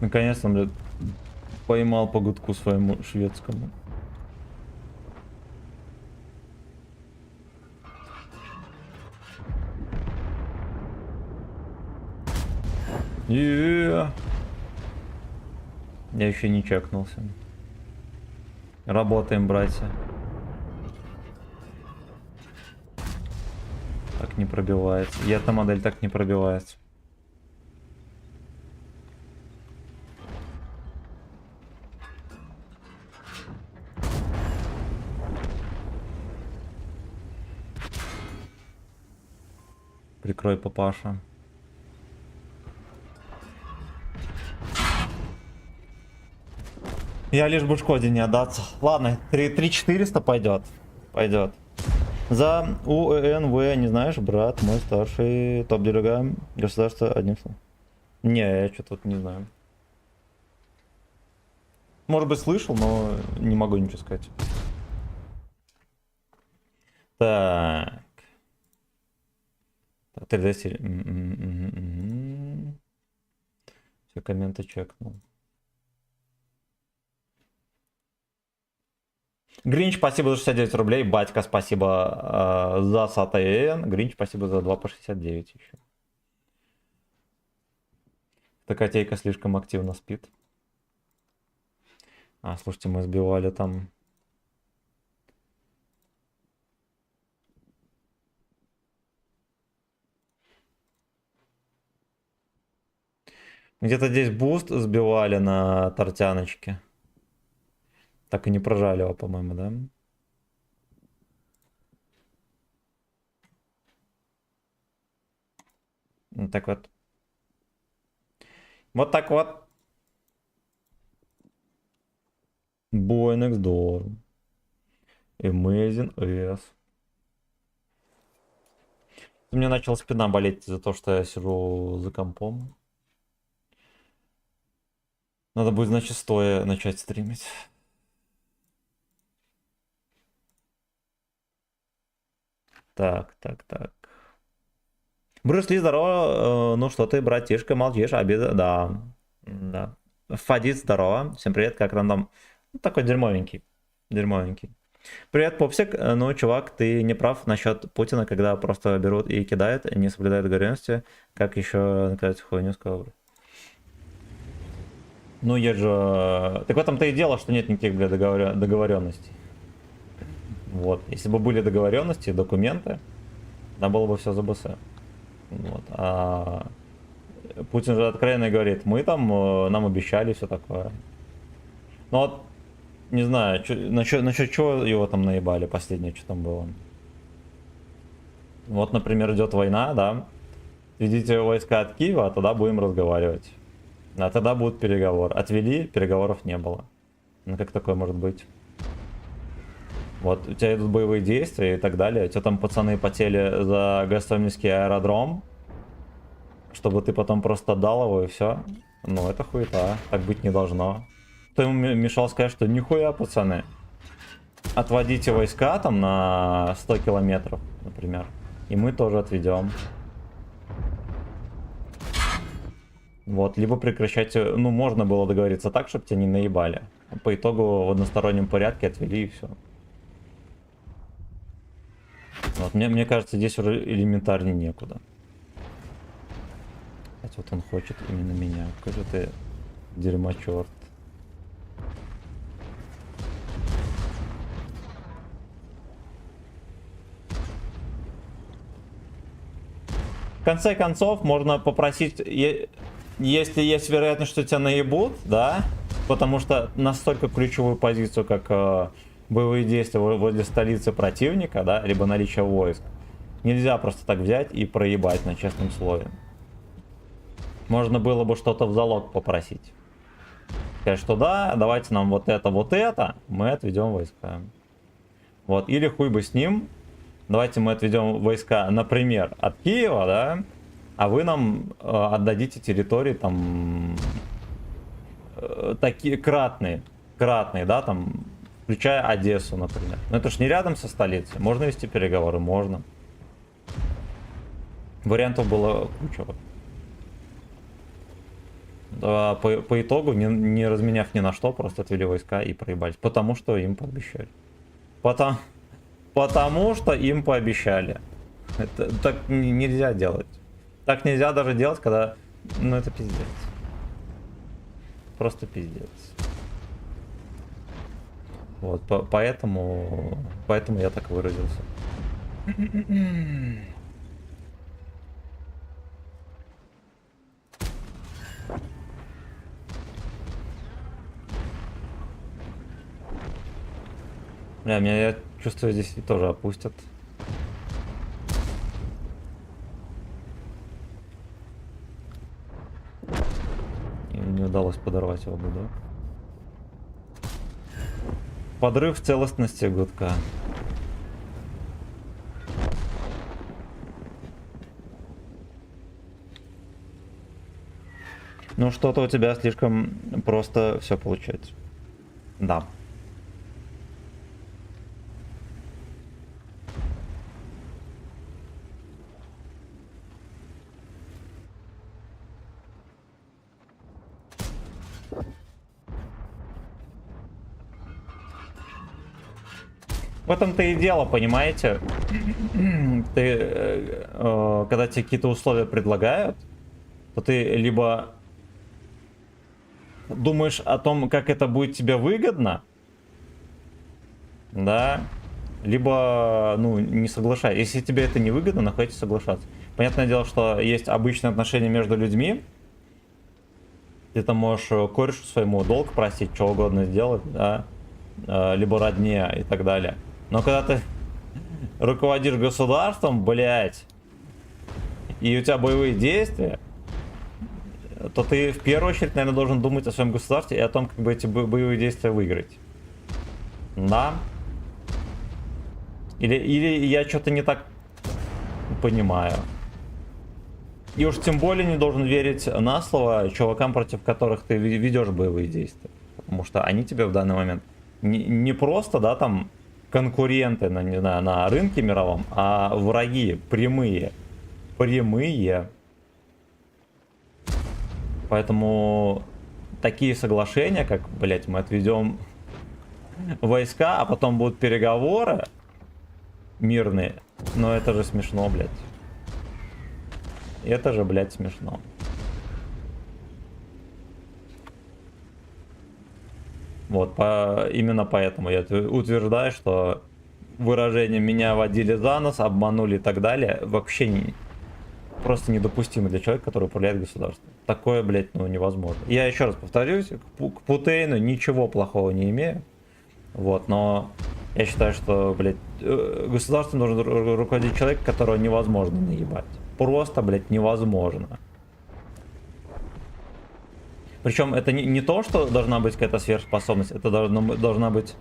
Наконец-то, блядь, поймал по гудку своему шведскому. Я еще не чекнулся. Работаем, братья. Так не пробивается. И эта модель так не пробивается. Прикрой, папаша. Я лишь бы Шкоде не отдаться. Ладно, 3400 пойдет. Пойдет. За УНВ, не знаешь, брат, мой старший топ-делега государства одним словом. Не, я что-то тут не знаю. Может быть, слышал, но не могу ничего сказать. Так. 3D серия. Все комменты чекнул. Гринч, спасибо за 69 рублей. Батька, спасибо за САТН. Гринч, спасибо за 2 по 69 еще. Эта котейка слишком активно спит. А, слушайте, мы сбивали там... Где-то здесь буст сбивали на тортяночке. Так и не прожали его, по-моему, да? Вот так вот. Вот так вот. Boy Next Door. Amazing S. У меня начала спина болеть из-за того, что я сижу за компом. Надо будет, значит, стоя начать стримить. Так. Брюс Ли, здорово. Ну что ты, братишка, молчишь, обида. Да. Фадит, здорово. Всем привет, как рандом. Ну, такой дерьмовенький. Привет, Попсик. Ну, чувак, ты не прав насчет Путина, когда просто берут и кидают, не соблюдают договоренности. Как еще наказать хуйню сказал? Ну, есть же... Так в этом-то и дело, что нет никаких, бля, договоренностей. Вот. Если бы были договоренности, документы, там было бы все за БС. Вот. А Путин же откровенно говорит, мы там, нам обещали все такое. Ну вот, не знаю, насчет чего его там наебали, последнее, что там было. Вот, например, идет война, да. Ведите войска от Киева, а тогда будем разговаривать. А тогда будут переговоры. Отвели, переговоров не было. Ну как такое может быть? Вот, у тебя идут боевые действия и так далее. У тебя там пацаны потели за Гастомельский аэродром, чтобы ты потом просто отдал его и все. Ну, это хуета. Так быть не должно. Кто ему мешал сказать, что нихуя, пацаны. Отводите войска там на 100 километров, например. И мы тоже отведем. Вот, либо прекращайте... Ну, можно было договориться так, чтобы тебя не наебали. По итогу в одностороннем порядке отвели и все. Вот, мне кажется, здесь уже элементарнее некуда. Хотя вот он хочет именно меня. Какой же ты дерьмо черт. В конце концов, можно попросить, если есть вероятность, что тебя наебут, да, потому что настолько ключевую позицию, как боевые действия возле столицы противника, да, либо наличие войск, нельзя просто так взять и проебать на честном слове. Можно было бы что-то в залог попросить. Сказать, что да, давайте нам вот это, мы отведем войска. Вот, или хуй бы с ним. Давайте мы отведем войска, например, от Киева, да, а вы нам отдадите территории там такие кратные, да, там, включая Одессу, например. Но это ж не рядом со столицей. Можно вести переговоры? Можно. Вариантов было куча. По итогу, не разменяв ни на что, просто отвели войска и проебались. Потому что им пообещали. Потому что им пообещали. Это так нельзя делать. Так нельзя даже делать, когда... Ну это пиздец. Просто пиздец. Вот, поэтому я так выразился. Бля, меня, я чувствую, здесь тоже опустят. И не удалось подорвать его гудок. Подрыв целостности гудка. Ну что-то у тебя слишком просто все получается. Да. В этом-то и дело, понимаете? Ты, когда тебе какие-то условия предлагают, то ты либо думаешь о том, как это будет тебе выгодно, да, либо, ну, не соглашайся. Если тебе это не выгодно, находите соглашаться. Понятное дело, что есть обычные отношения между людьми. Ты там можешь корешу своему долг простить, что угодно сделать, да, либо родне и так далее. Но когда ты руководишь государством, блять, и у тебя боевые действия, то ты в первую очередь, наверное, должен думать о своем государстве и о том, как бы эти боевые действия выиграть. Да? Или я что-то не так понимаю. И уж тем более не должен верить на слово чувакам, против которых ты ведешь боевые действия. Потому что они тебе в данный момент не просто, да, там, конкуренты, не знаю, на рынке мировом, а враги прямые. Прямые. Поэтому такие соглашения, как, блять, мы отведем войска, а потом будут переговоры мирные. Но это же смешно, блять. Это же, блять, смешно. Вот, именно поэтому я утверждаю, что выражение «меня водили за нос», «обманули» и так далее вообще просто недопустимо для человека, который управляет государством. Такое, блядь, ну, невозможно. Я еще раз повторюсь, к Путейну ничего плохого не имею. Вот, но я считаю, что, блядь, государством должен руководить человек, которого невозможно наебать. Просто, блядь, невозможно. Причем это не то, что должна быть какая-то сверхспособность, это должна быть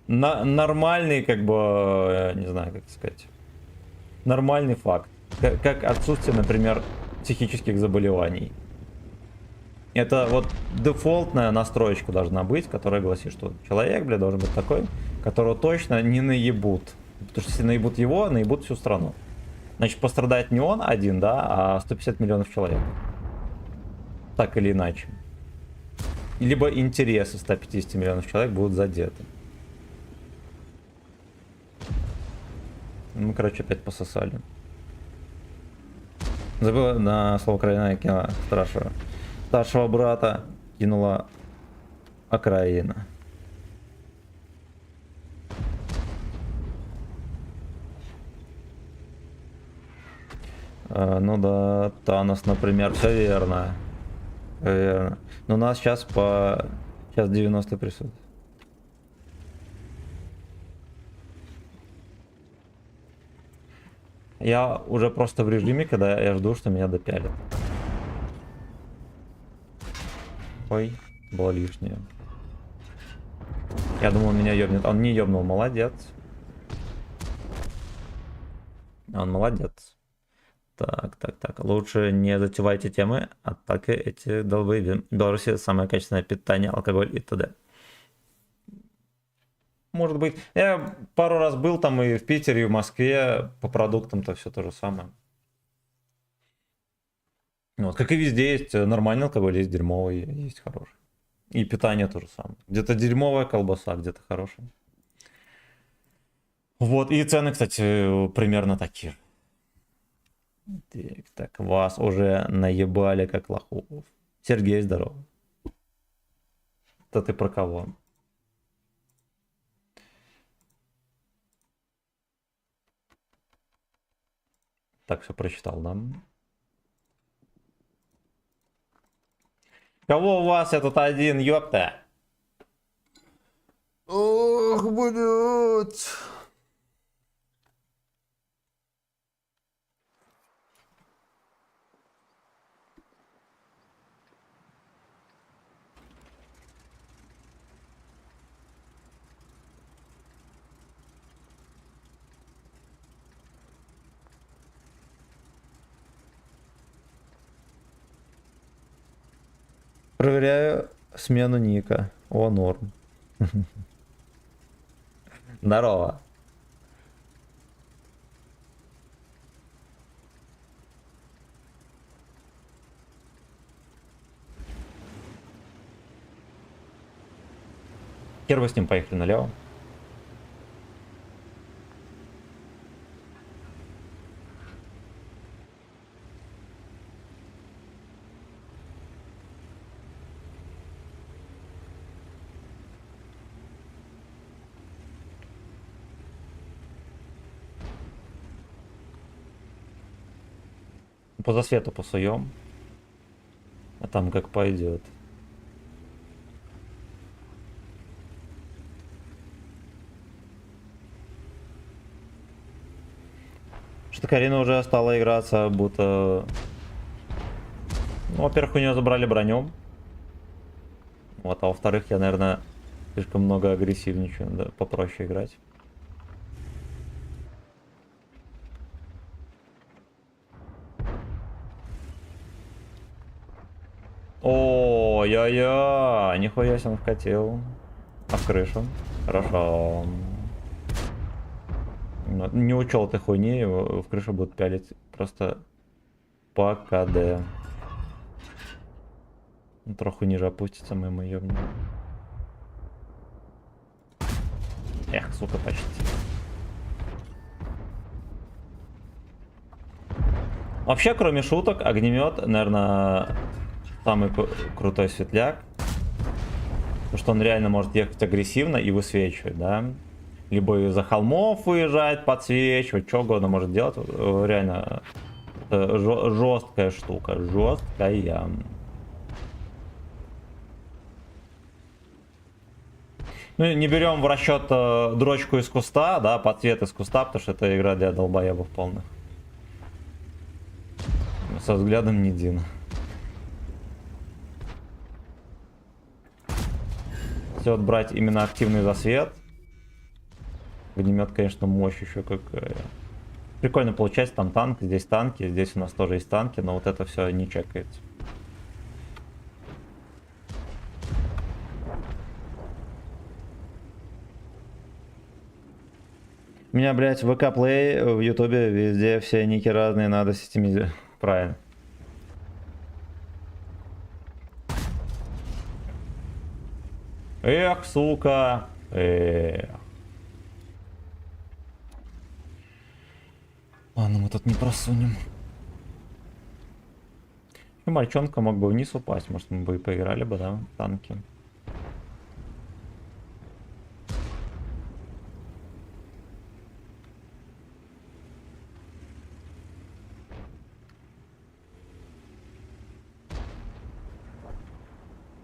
нормальный, как бы, не знаю, как сказать, нормальный факт. Как отсутствие, например, психических заболеваний. Это вот дефолтная настроечка должна быть, которая гласит, что человек, бля, должен быть такой, которого точно не наебут. Потому что если наебут его, наебут всю страну. Значит, пострадает не он один, да, а 150 миллионов человек. Так или иначе. Либо интересы 150 миллионов человек будут задеты. Мы, короче, опять пососали. Забыла на слово Украина кинула старшего брата, кинула Украина. Ну да, Танос, например, все верно. Верно. Но у нас сейчас сейчас 90 присутствует. Я уже просто в режиме, когда я жду, что меня допялят. Ой, было лишнее. Я думал, он меня ёбнет. Он не ёбнул, молодец. Он молодец. Так. Лучше не затевайте темы, а так и эти долбоебы. В Беларуси самое качественное питание, алкоголь и т.д. Может быть. Я пару раз был там и в Питере, и в Москве. По продуктам-то все то же самое. Вот, как и везде есть нормальный алкоголь, есть дерьмовый, есть хороший. И питание тоже самое. Где-то дерьмовая колбаса, где-то хорошая. Вот, и цены, кстати, примерно такие же. Так, вас уже наебали как лохов. Сергей, здорово. Это ты про кого? Так, все прочитал, да? Кого у вас я тут один, ёпта? Ох, блядь. Проверяю смену ника. О, норм. Здорово. Хер вы с ним, поехали налево. По засвету посуем. А там как пойдет. Что Карина уже стала играться, будто... Ну, во-первых, у нее забрали броню. Вот, а во-вторых, я, наверное, слишком много агрессивничаю. Да, попроще играть. О, я-я, нихуя себе он вкатил. А в крышу? Хорошо. Не учел этой хуйни, его в крышу будут пялить просто по КД. Троху ниже опустится, мы ему ёбнем. Эх, сука, почти. Вообще, кроме шуток, огнемет, наверное, самый крутой светляк. Потому что он реально может ехать агрессивно и высвечивать, да. Либо из-за холмов выезжать, подсвечивать, что угодно может делать. Реально, жесткая штука, жесткая. Ну, не берем в расчет дрочку из куста, да, подсвет из куста, потому что это игра для долбоебов полных. Со взглядом не Дин. Если вот брать именно активный засвет, огнемет, конечно, мощь еще какая. Прикольно получается, там танк, здесь танки, здесь у нас тоже есть танки, но вот это все не чекается. У меня, блядь, в ВК Play, в Ютубе, везде все ники разные, надо системизировать. Правильно. Эх, сука. Эх. Ладно, мы тут не просунем. И мальчонка мог бы вниз упасть, может мы бы и поиграли бы, да, в танки.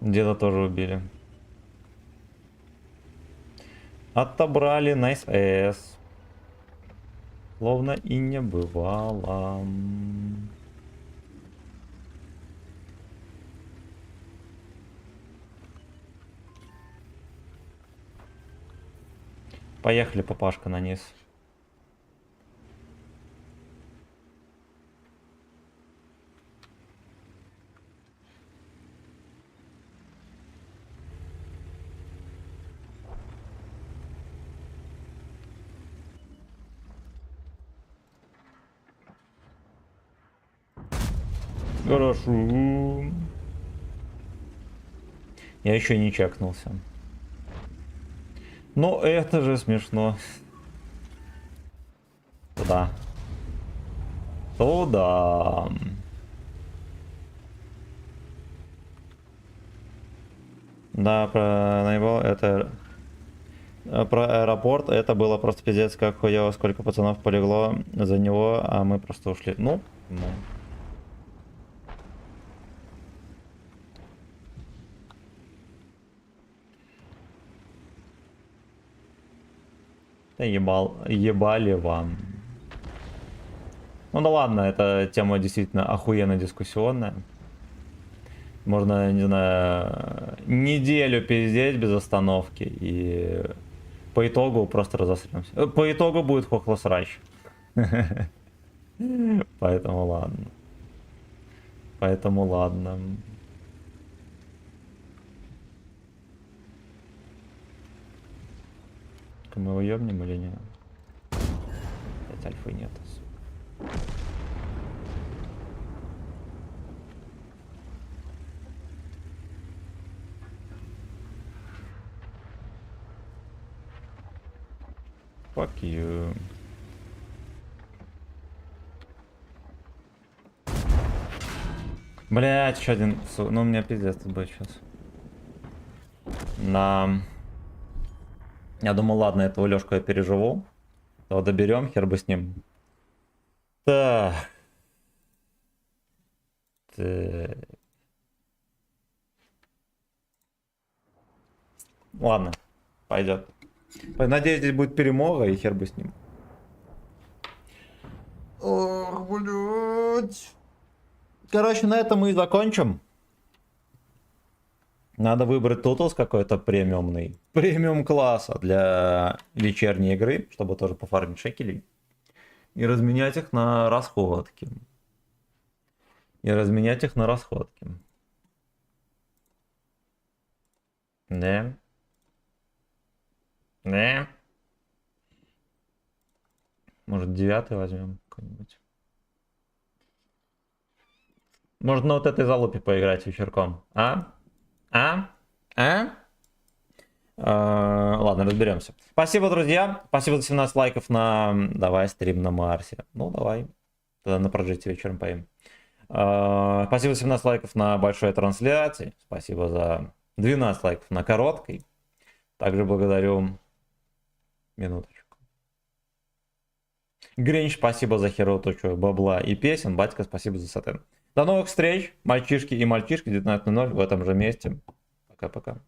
Деда тоже убили. Отобрали Nice S. Словно и не бывало. Поехали, папашка, на низ. Хорошо. Я еще не чекнулся. Ну, это же смешно. Туда. Туда. Да, про наибол это... Про аэропорт это было просто пиздец как хуево, сколько пацанов полегло за него, а мы просто ушли. Ну. Да ебали вам. Ну да ладно, эта тема действительно охуенно дискуссионная. Можно, не знаю, неделю пиздеть без остановки и по итогу просто разосремся. По итогу будет хохлосрач. Поэтому ладно. Поэтому ладно. Мы его ёбнем или нет? Опять альфы нет. Fuck you. Блять, еще один. Ну, у меня пиздец тут будет сейчас. Я думал, ладно, этого Лёшку я переживу. То доберем, хер бы с ним. Так. Ладно, пойдет. Надеюсь, здесь будет перемога и хер бы с ним. Ох, блядь. Короче, на этом мы и закончим. Надо выбрать тутус какой-то премиумный. Премиум класса для вечерней игры, чтобы тоже пофармить шекелей. И разменять их на расходки. Да. Да. Может, 9-й возьмем какой-нибудь. Может, на вот этой залупе поиграть вечерком. Ладно, разберемся. Спасибо, друзья. Спасибо за 17 лайков на... Давай стрим на Марсе. Ну, давай. Тогда на прожитие вечером поим. Спасибо за 17 лайков на большой трансляции. Спасибо за 12 лайков на короткой. Также благодарю... Минуточку. Гринч, спасибо за херу, тучу бабла и песен. Батька, спасибо за сатен. До новых встреч, мальчишки и мальчишки, 19:00 в этом же месте. Пока-пока.